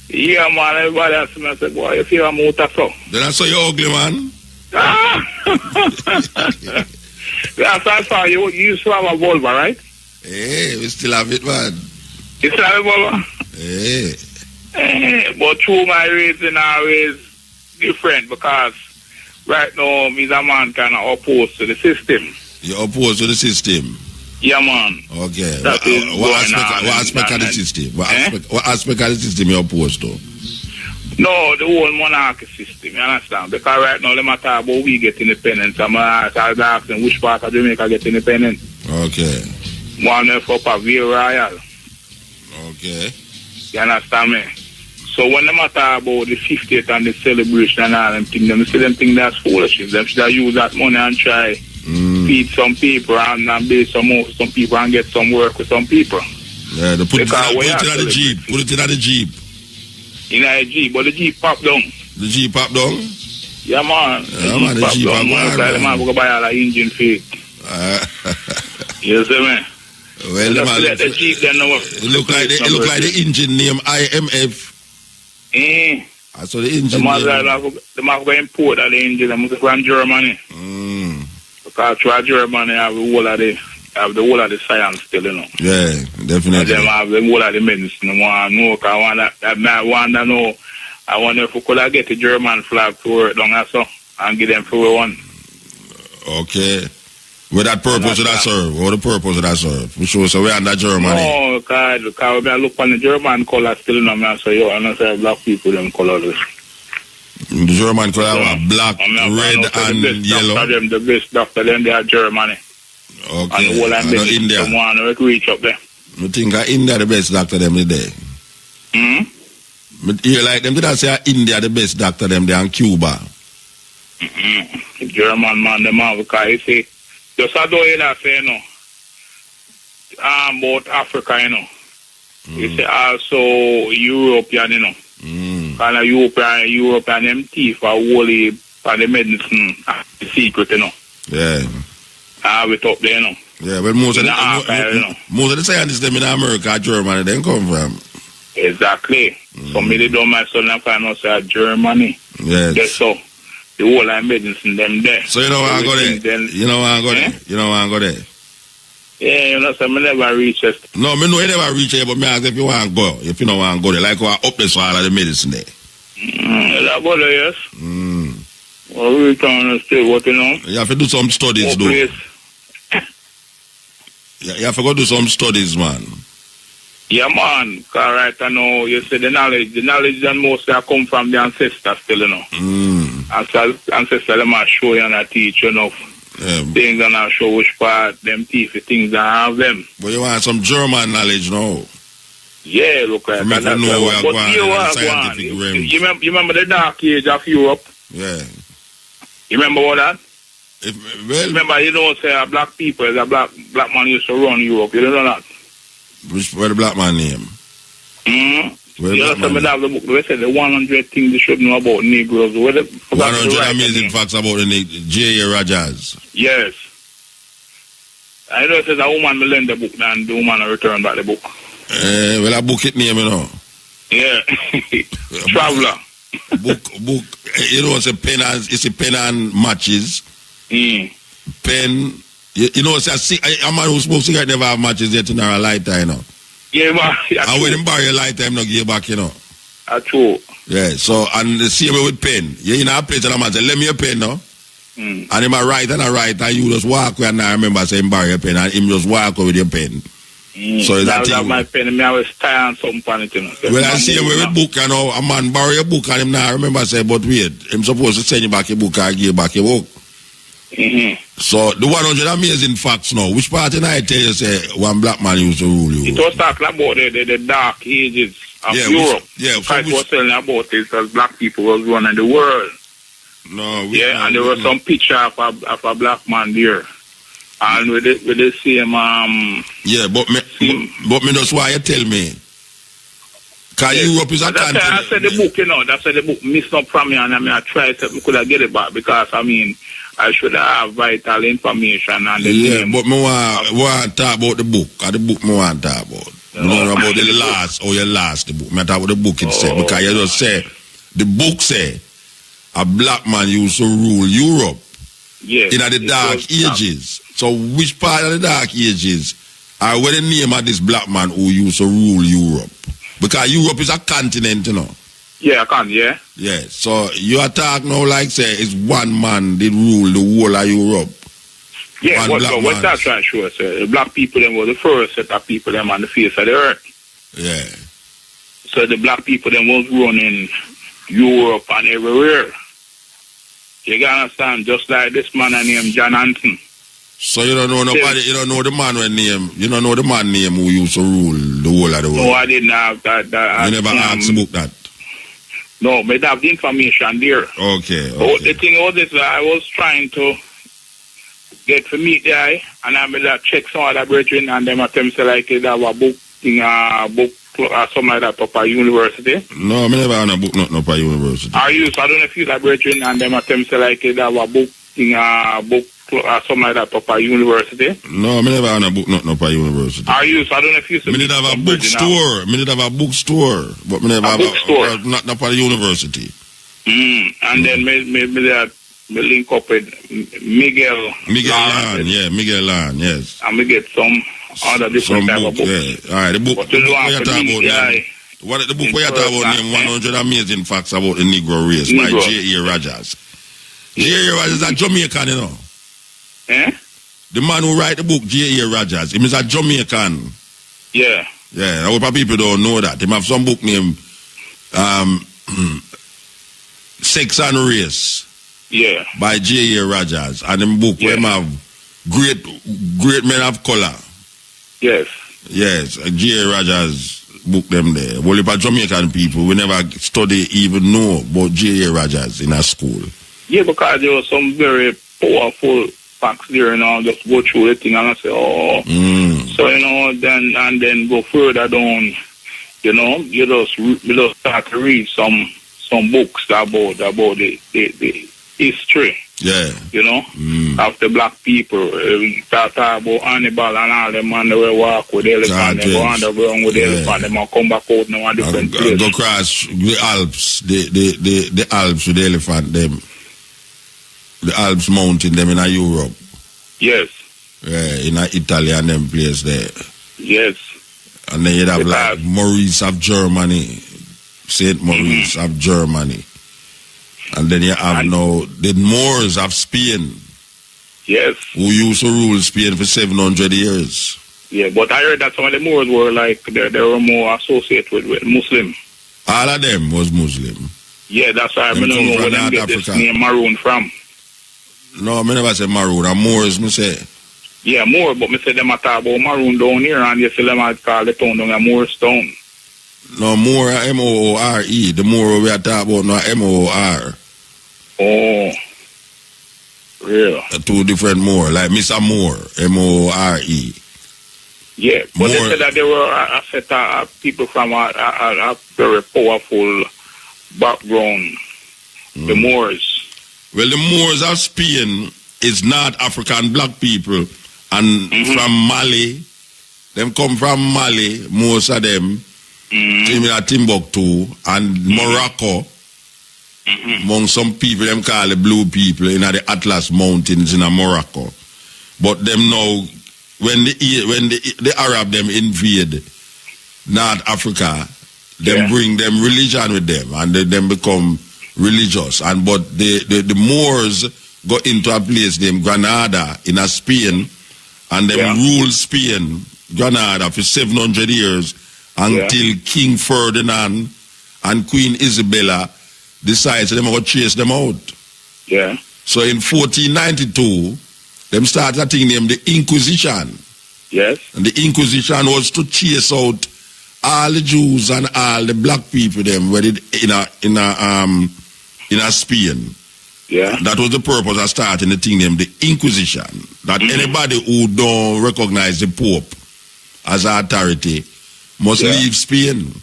Speaker 6: Yeah, man, everybody asked me, I said, boy, you feel a muta so?
Speaker 1: Then I saw you ugly, man.
Speaker 6: That's I saw you used to have a vulva, right?
Speaker 1: Hey, we still have it, man.
Speaker 6: You still have a vulva?
Speaker 1: Hey.
Speaker 6: But through my reason, always different because right now, me a man kind of opposed to the system.
Speaker 1: You're opposed to the system?
Speaker 6: Yeah, man.
Speaker 1: Okay.
Speaker 6: What
Speaker 1: aspect of the system? What aspect of the system you're opposed to?
Speaker 6: No, the whole monarchy system, you understand? Because right now, let me talk about we get independence. I'm asking which part of Jamaica get independent.
Speaker 1: Okay.
Speaker 6: One for Pavia Royal.
Speaker 1: Okay.
Speaker 6: You understand me? So when they talk about the 50th and the celebration and all them things, them see them think that's foolishness. Them should use that money and try feed some people and build some more for some people and get some work with some people.
Speaker 1: Yeah, they put it in the Jeep. Put it in the Jeep.
Speaker 6: In a Jeep, but the Jeep pop down.
Speaker 1: The Jeep pop down?
Speaker 6: Yeah, man.
Speaker 1: The Jeep pop down.
Speaker 6: The man will buy all the engine fake. You see me?
Speaker 1: Well, the man,
Speaker 6: the Jeep then
Speaker 1: it look like the engine name IMF. I saw the engine name.
Speaker 6: The man will import the engine. They must from Germany. Because through Germany have the whole of the science still, you know.
Speaker 1: Yeah, definitely.
Speaker 6: And them have the whole of the medicine. I wonder if we could get the German flag to work down there, so, and give them for one.
Speaker 1: Okay. With that purpose of that serve? What the purpose of that serve? We show so we're under Germany.
Speaker 6: No, because when I look on the German color still, you know, I say, yo, I don't say black people, them colors.
Speaker 1: The German color are black, red, and yellow.
Speaker 6: Them the best doctor, then they are Germany.
Speaker 1: Okay.
Speaker 6: And the whole of
Speaker 1: India.
Speaker 6: Someone will reach up there.
Speaker 1: You think India the best doctor them today? You like them? Did I say India the best doctor them there and Cuba?
Speaker 6: The German man, the man, because you see, just as though you say, you know, about Africa, you know. You see also European, you know. Kind of European them teeth are wholly for the medicine, the secret, you know.
Speaker 1: Yeah.
Speaker 6: With up there, you know.
Speaker 1: Yeah, but most of the scientists them in America, Germany, they come from.
Speaker 6: Exactly. So me they do my son and find out say Germany.
Speaker 1: Yes.
Speaker 6: That's so. The whole of medicine them there.
Speaker 1: So you know where I go there? You know where I go there? You know where I go there?
Speaker 6: Yeah, you know, so me never reach it.
Speaker 1: No, me know you never reach it, but me ask if you want to go. If you don't want to go there, like up there so all of the medicine there.
Speaker 6: That go there, yes. Well, we trying to stay what, you know.
Speaker 1: You have to do some studies, though. You have to go do some studies, man.
Speaker 6: Yeah, man. Correct, I know. You say the knowledge and mostly come from the ancestors still, you know. Ancestors, them are show you and teach, you know. Things and I show which part, them teeth, things that have them.
Speaker 1: But you want some German knowledge, no?
Speaker 6: Yeah, look like that. You remember the dark age of Europe?
Speaker 1: Yeah.
Speaker 6: You remember what that?
Speaker 1: Remember,
Speaker 6: you don't say a black people, a black man used to run Europe. You don't know that?
Speaker 1: Where the black man name?
Speaker 6: You know, some of the book, they said the 100 things you should know about Negroes.
Speaker 1: 100 amazing facts about the J.A. Rogers.
Speaker 6: Yes. I know it says a woman will lend the book and the woman will return back the book.
Speaker 1: Well, I book it name, you know.
Speaker 6: Yeah. Traveler.
Speaker 1: Book. You know, it's a pen and matches. Pen. You know, it's a man who smokes cigarette never have matches yet in our lifetime, you know.
Speaker 6: Yeah, man.
Speaker 1: And when him bury a lifetime, no give back, you know.
Speaker 6: That's true.
Speaker 1: Yeah, so, and the same way with pen. You're in a place and a man say, let me a pen, no? And him a write and you just walk away and I remember saying bury a pen and him just walk away with your pen. So is that
Speaker 6: my pen, I was tired some panic, you know.
Speaker 1: Well, I see him with a book, you know, a man bury a book and him now remember say, but wait, him supposed to send you back a book and give back a book. So the 100 amazing facts now. Which part in I tell you say one black man used to rule you?
Speaker 6: It was talking about the dark ages of Europe. It was telling about it as black people was running the world. And there was some picture of a black man there. And with the same
Speaker 1: but me that's why you tell me. Because Europe is a country.
Speaker 6: I said the book, you know, that's why the book missed up from me and I tried to could I get it back because I should have vital information and the name.
Speaker 1: But me want to talk about the book. Or the book me want to talk about. You know about the last, or your last the book. I talk about the book itself. Because you just say, the book say, a black man used to rule Europe in the dark ages. So which part of the dark ages are where the name of this black man who used to rule Europe? Because Europe is a continent, you know.
Speaker 6: Yeah, I can, yeah.
Speaker 1: Yeah, so you attack now like say it's one man did rule the whole of Europe.
Speaker 6: Yeah, what that's trying to show us, the black people them were the first set of people them on the face of the earth.
Speaker 1: Yeah.
Speaker 6: So the black people them was running Europe and everywhere. You can understand, just like this man named John Hanson.
Speaker 1: So you don't know nobody, you don't know the man name, you don't know the man name who used to rule the whole of the world.
Speaker 6: No, I didn't have that.
Speaker 1: You never asked about that.
Speaker 6: No, but I have the information there.
Speaker 1: Okay.
Speaker 6: But the thing was this, I was trying to get to meet the guy, and I made check some other brethren, and them attempt to like it have a book thing, book or something like that up at university.
Speaker 1: No, I never had a book nothing up at university.
Speaker 6: Are you? So I don't know if you that brethren, and them attempt to like it have a book thing, book or something like that up at university.
Speaker 1: No, I never had a book nothing up at university.
Speaker 6: Are you? So I don't know if you.
Speaker 1: I did have a bookstore. I did have a bookstore, but I never have
Speaker 6: bookstore.
Speaker 1: Not up at university.
Speaker 6: And then me link up with Miguel
Speaker 1: Lan, yeah, Miguel Lan, yes.
Speaker 6: And we get some other different type of books.
Speaker 1: Yeah. All right, the book where you talk about the book where you talk about name 100 Amazing Facts About the Negro Race by J.A. Rogers. J.A. Rogers is a Jamaican, you know.
Speaker 6: Eh?
Speaker 1: The man who write the book, J.A. Rogers, he is a Jamaican.
Speaker 6: Yeah.
Speaker 1: Yeah, a lot of people don't know that. He have some book named Sex and Race.
Speaker 6: Yeah.
Speaker 1: By J.A. Rogers. And the book where have great men of color.
Speaker 6: Yes.
Speaker 1: Yes, J.A. Rogers book them there. Well, if a Jamaican people, we never study even know about J.A. Rogers in our school.
Speaker 6: Yeah, because there was some very powerful facts there, and I'll just go through the thing and I say, So, you know, then go further down, you know, you just start to read some books about the history.
Speaker 1: Yeah.
Speaker 6: You know, of the black people. We start about Hannibal and all them man they walk with the elephant, they go underground with the elephant, they might come back out now a different place.
Speaker 1: Go across the Alps, the Alps with the elephant, them. The Alps mountain, them in Europe.
Speaker 6: Yes.
Speaker 1: Yeah, in Italy and them place there.
Speaker 6: Yes.
Speaker 1: And then you'd have like Maurice of Germany, Saint Maurice of Germany. And then you have now the Moors of Spain.
Speaker 6: Yes.
Speaker 1: Who used to rule Spain for 700 years.
Speaker 6: Yeah, but I heard that some of the Moors were like, they were more associated with Muslim.
Speaker 1: All of them was Muslim.
Speaker 6: Yeah, that's why I don't know where they get this name Maroon from.
Speaker 1: No, I never say Maroon. I'm Moors, me say.
Speaker 6: Yeah, Moor, but me say them talk about Maroon down here, and you see them call the town down a Moor's town.
Speaker 1: No, Moor, M-O-O-R-E. The Moor we are talking about now, M-O-O-R.
Speaker 6: Oh, real.
Speaker 1: Two different Moor, like Mr. Moore, M-O-O-R-E.
Speaker 6: Yeah, but they said that there were a set of people from a very powerful background, the Moors.
Speaker 1: Well, the Moors of Spain is not African black people, and from Mali, them come from Mali, most of them, Timbuktu, and Morocco, among some people, them call the blue people in the Atlas Mountains in Morocco. But them now, when the Arab them invade North Africa, them bring them religion with them, and they them become religious. But the Moors go into a place named Granada in Spain, and them rule Spain, Granada, for 700 years until King Ferdinand and Queen Isabella decided them to chase them out.
Speaker 6: Yeah.
Speaker 1: So in 1492, them started a thing named the Inquisition.
Speaker 6: Yes.
Speaker 1: And the Inquisition was to chase out all the Jews and all the black people them in a Spain.
Speaker 6: Yeah.
Speaker 1: That was the purpose of starting the thing named the Inquisition. That anybody who don't recognize the Pope as an authority must leave Spain.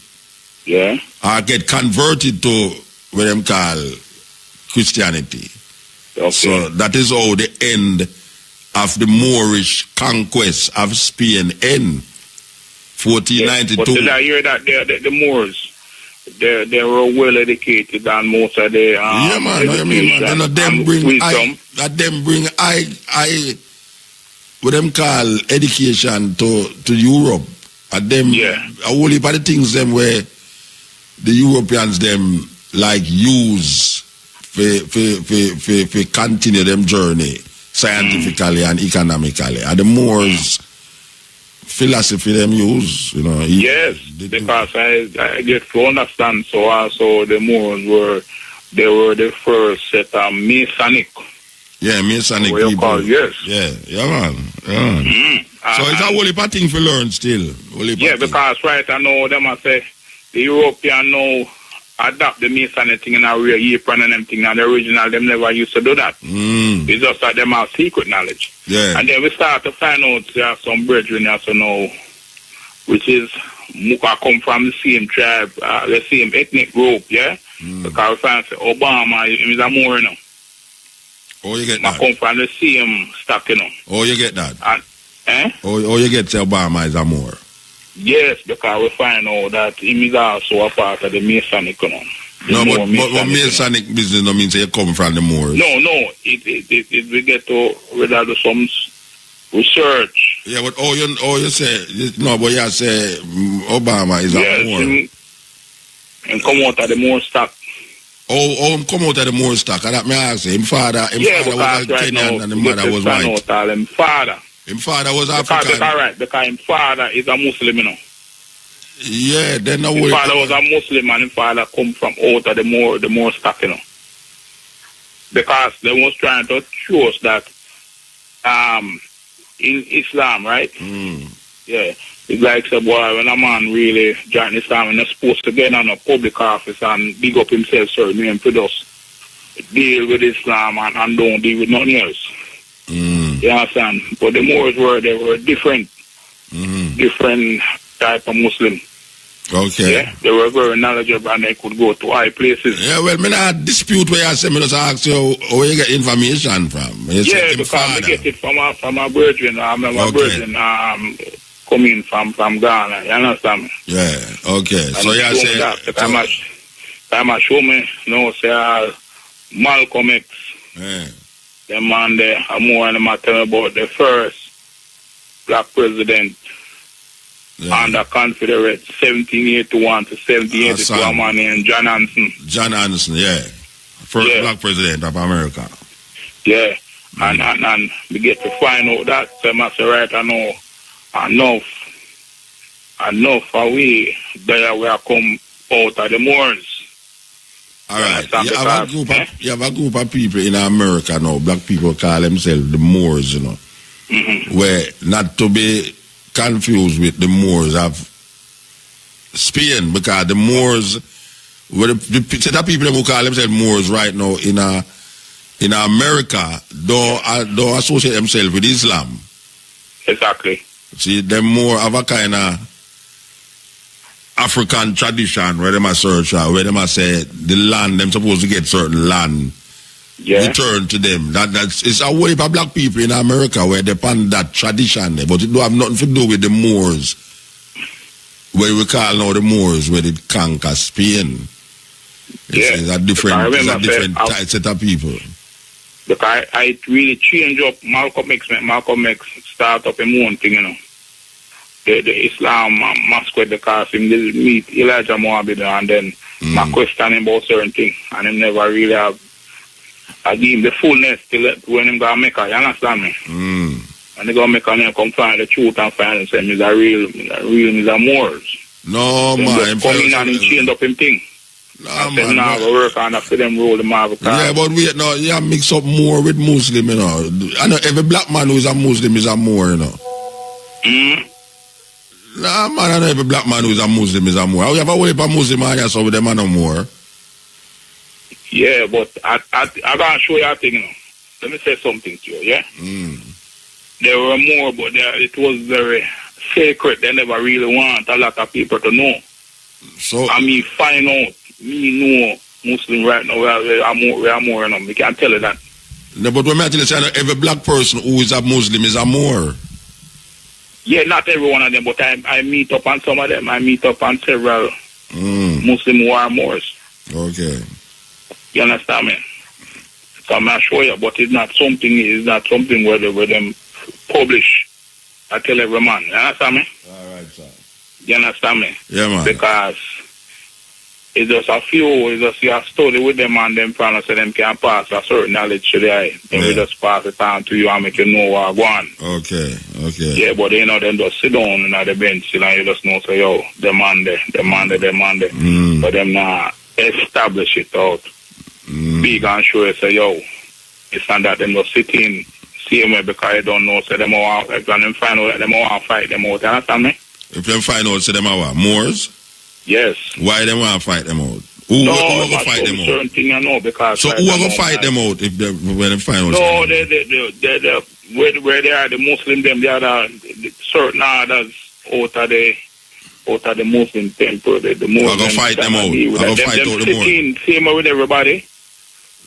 Speaker 6: Yeah.
Speaker 1: Or get converted to what them call Christianity.
Speaker 6: Okay.
Speaker 1: So that is how the end of the Moorish conquest of Spain end. 1492.
Speaker 6: But did I hear that the Moors, they were well educated and most of the
Speaker 1: yeah, man. No, you mean, man. Them bring I what them call education to Europe. And them a whole heap of the things them where the Europeans them like use for continue them journey scientifically and economically. And the Moors philosophy them use, you know.
Speaker 6: Yes, because I get to understand. So also the Moors were the first set of Masonic.
Speaker 1: Yeah, Masonic
Speaker 6: people.
Speaker 1: Call,
Speaker 6: yes.
Speaker 1: Yeah, man. So it's a whole heap of thing to learn still.
Speaker 6: Yeah, because right I know them I say the European now adapt the Masonic thing in a real apron and them thing, and the original them never used to do that. It's just that them have secret knowledge.
Speaker 1: Yeah.
Speaker 6: And then we start to find out there are some brethren also know, which is muka come from the same tribe, the same ethnic group, yeah? Because we find say Obama is a Moor, you know.
Speaker 1: Oh, you get that.
Speaker 6: come from the same stock, you know.
Speaker 1: Oh, you get that.
Speaker 6: And,
Speaker 1: Oh, you get Obama is a Moor.
Speaker 6: Yes, because we find out that he is also a part of the Masonic, you know.
Speaker 1: No, but Masonic business no means you come from the Moors.
Speaker 6: No, it we get to whether do some research.
Speaker 1: Yeah, but you say no, but you say Obama is a Moor.
Speaker 6: And come out of the Moor stock.
Speaker 1: Oh, come out of the Moor stock. That me ask him father was a Kenyan and the mother was white. Him father was African.
Speaker 6: Because his father is a Muslim, you know.
Speaker 1: Yeah, then
Speaker 6: his father was a Muslim and his father come from out of the Moor stock, you know. Because they was trying to show us that in Islam, right? Yeah. It's like say, boy, when a man really join Islam and not supposed to get on a public office and big up himself, certainly, and to just deal with Islam and don't deal with nothing else. You understand? But the Moors were different, different type of Muslim.
Speaker 1: Okay.
Speaker 6: Yeah, they were very knowledgeable and they could go to high places.
Speaker 1: Yeah, well, me not dispute where I say, me just ask you where you get information from.
Speaker 6: Yeah, because I get it from a brethren. I remember my brethren coming from Ghana. You understand me?
Speaker 1: Yeah, okay. And so you say...
Speaker 6: Time I show me, say Malcolm X.
Speaker 1: Yeah.
Speaker 6: The man there, I'm more and I'm telling about the first black president under Confederate, 1781 to 1782, a man named John Hanson.
Speaker 1: John Hanson, yeah. First black president of America.
Speaker 6: Yeah, and we get to find out that, so I say, right, I know enough for we are come out of the Moors.
Speaker 1: All right. You have a group of people in America now, black people call themselves the Moors, you know. Where not to be confused with the Moors of Spain, because the Moors, the set of people who call themselves Moors right now in America don't associate themselves with Islam.
Speaker 6: Exactly.
Speaker 1: See, them more of a kind of African tradition where them a search out, where them a say the land, them supposed to get certain land returned to them. That's it's a whole heap of black people in America where they pan that tradition there, but it don't have nothing to do with the Moors, where we call now the Moors, where they conquer Spain. It's a different set of people.
Speaker 6: Because I really change up Malcolm X start up a own thing, you know. The Islam masquerade because him did meet Elijah Mohammed and then I question him about certain things and him never really have I give him the fullness till when him go Mecca, you understand me? And they go Mecca and he come find the truth and find him saying he's a real Moors.
Speaker 1: No man,
Speaker 6: come in and he change up him thing.
Speaker 1: No man,
Speaker 6: no. Work on after them roll the marble.
Speaker 1: Yeah, but wait, no, you mix up more with Muslim, you know. I know every black man who is a Muslim is a Moor, you know. Nah, man, I know every black man who is a Muslim is a Moor. How you have a whole heap of Muslim and so with them are no more.
Speaker 6: Yeah, but I gotta show you a thing, you know. Let me say something to you, yeah? There were more, but it was very sacred. They never really want a lot of people to know.
Speaker 1: So
Speaker 6: I mean, find out, me know Muslim right now, we are more, you know. We can't tell you that.
Speaker 1: No, but when I tell you, every black person who is a Muslim is a Moor.
Speaker 6: Yeah, not every one of them, but I meet up on some of them. I meet up on several Muslim who are Moors.
Speaker 1: Okay.
Speaker 6: You understand me? So I'm not sure you, but it's not something where them publish. I tell every man. You understand me?
Speaker 1: All right, sir.
Speaker 6: You understand me?
Speaker 1: Yeah, man.
Speaker 6: Because it's just a study with them and them trying to say them can pass a certain knowledge to the eye. Then we just pass it on to you and make you know what go on.
Speaker 1: Okay.
Speaker 6: Yeah, but you know, them just sit down on the bench and you just know, say, yo, them on there. But them not establish it out. Big and sure, say, yo, it's not that them just sit in same way because you don't know, say them all, if them find out that them all fight them out. You understand me?
Speaker 1: If them find out, say them are what? Moors?
Speaker 6: Yes.
Speaker 1: Why they want to fight them out? Who will fight them out?
Speaker 6: Certain thing you know, because
Speaker 1: so who will fight them out if when they find out?
Speaker 6: No, where they are the Muslim them, they are the certain others out of the Muslim temple. The Muslim.
Speaker 1: I'm gonna fight them out. I'm gonna fight out the Muslim.
Speaker 6: Same with everybody.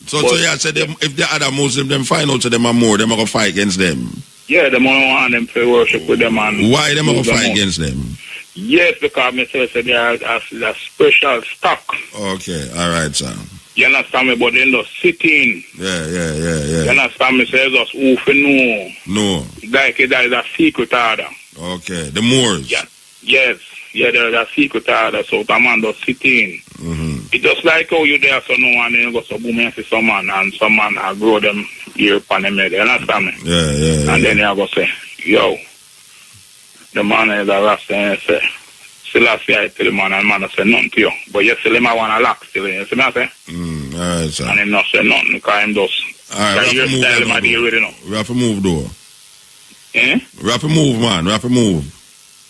Speaker 1: So yeah, said them if the other Muslim them find out to them are more, them are gonna fight against them.
Speaker 6: Yeah, them don't want them to worship with them and
Speaker 1: why them are gonna fight against them?
Speaker 6: Yes, because myself said they are a special stock.
Speaker 1: Okay, all right, sir.
Speaker 6: You understand me? But then just sitting.
Speaker 1: Yeah.
Speaker 6: You understand me? Say just who for no.
Speaker 1: No.
Speaker 6: Like that is a secret order.
Speaker 1: Okay, the Moors.
Speaker 6: Yeah. Yes. Yeah, there's a secret order. So the man just sitting. It's just like how you there so no one and you go so boom and see some man and some man grow them ear upon them head. You understand me?
Speaker 1: Yeah.
Speaker 6: And then you go say, yo, the man is a rasta and say, Selassie, I tell the man, and the man say nothing to you. But you still him I want to lock still. You see me I say?
Speaker 1: All right, sir.
Speaker 6: And him not say nothing because him just.
Speaker 1: All right, we have to move though.
Speaker 6: Eh?
Speaker 1: We have to move, man. We have to move.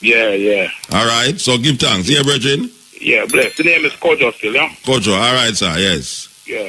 Speaker 6: Yeah.
Speaker 1: All right, so give thanks. Yeah, brethren?
Speaker 6: Yeah, bless. The name is Kojo still, yeah?
Speaker 1: Kojo, all right, sir, yes.
Speaker 6: Yeah.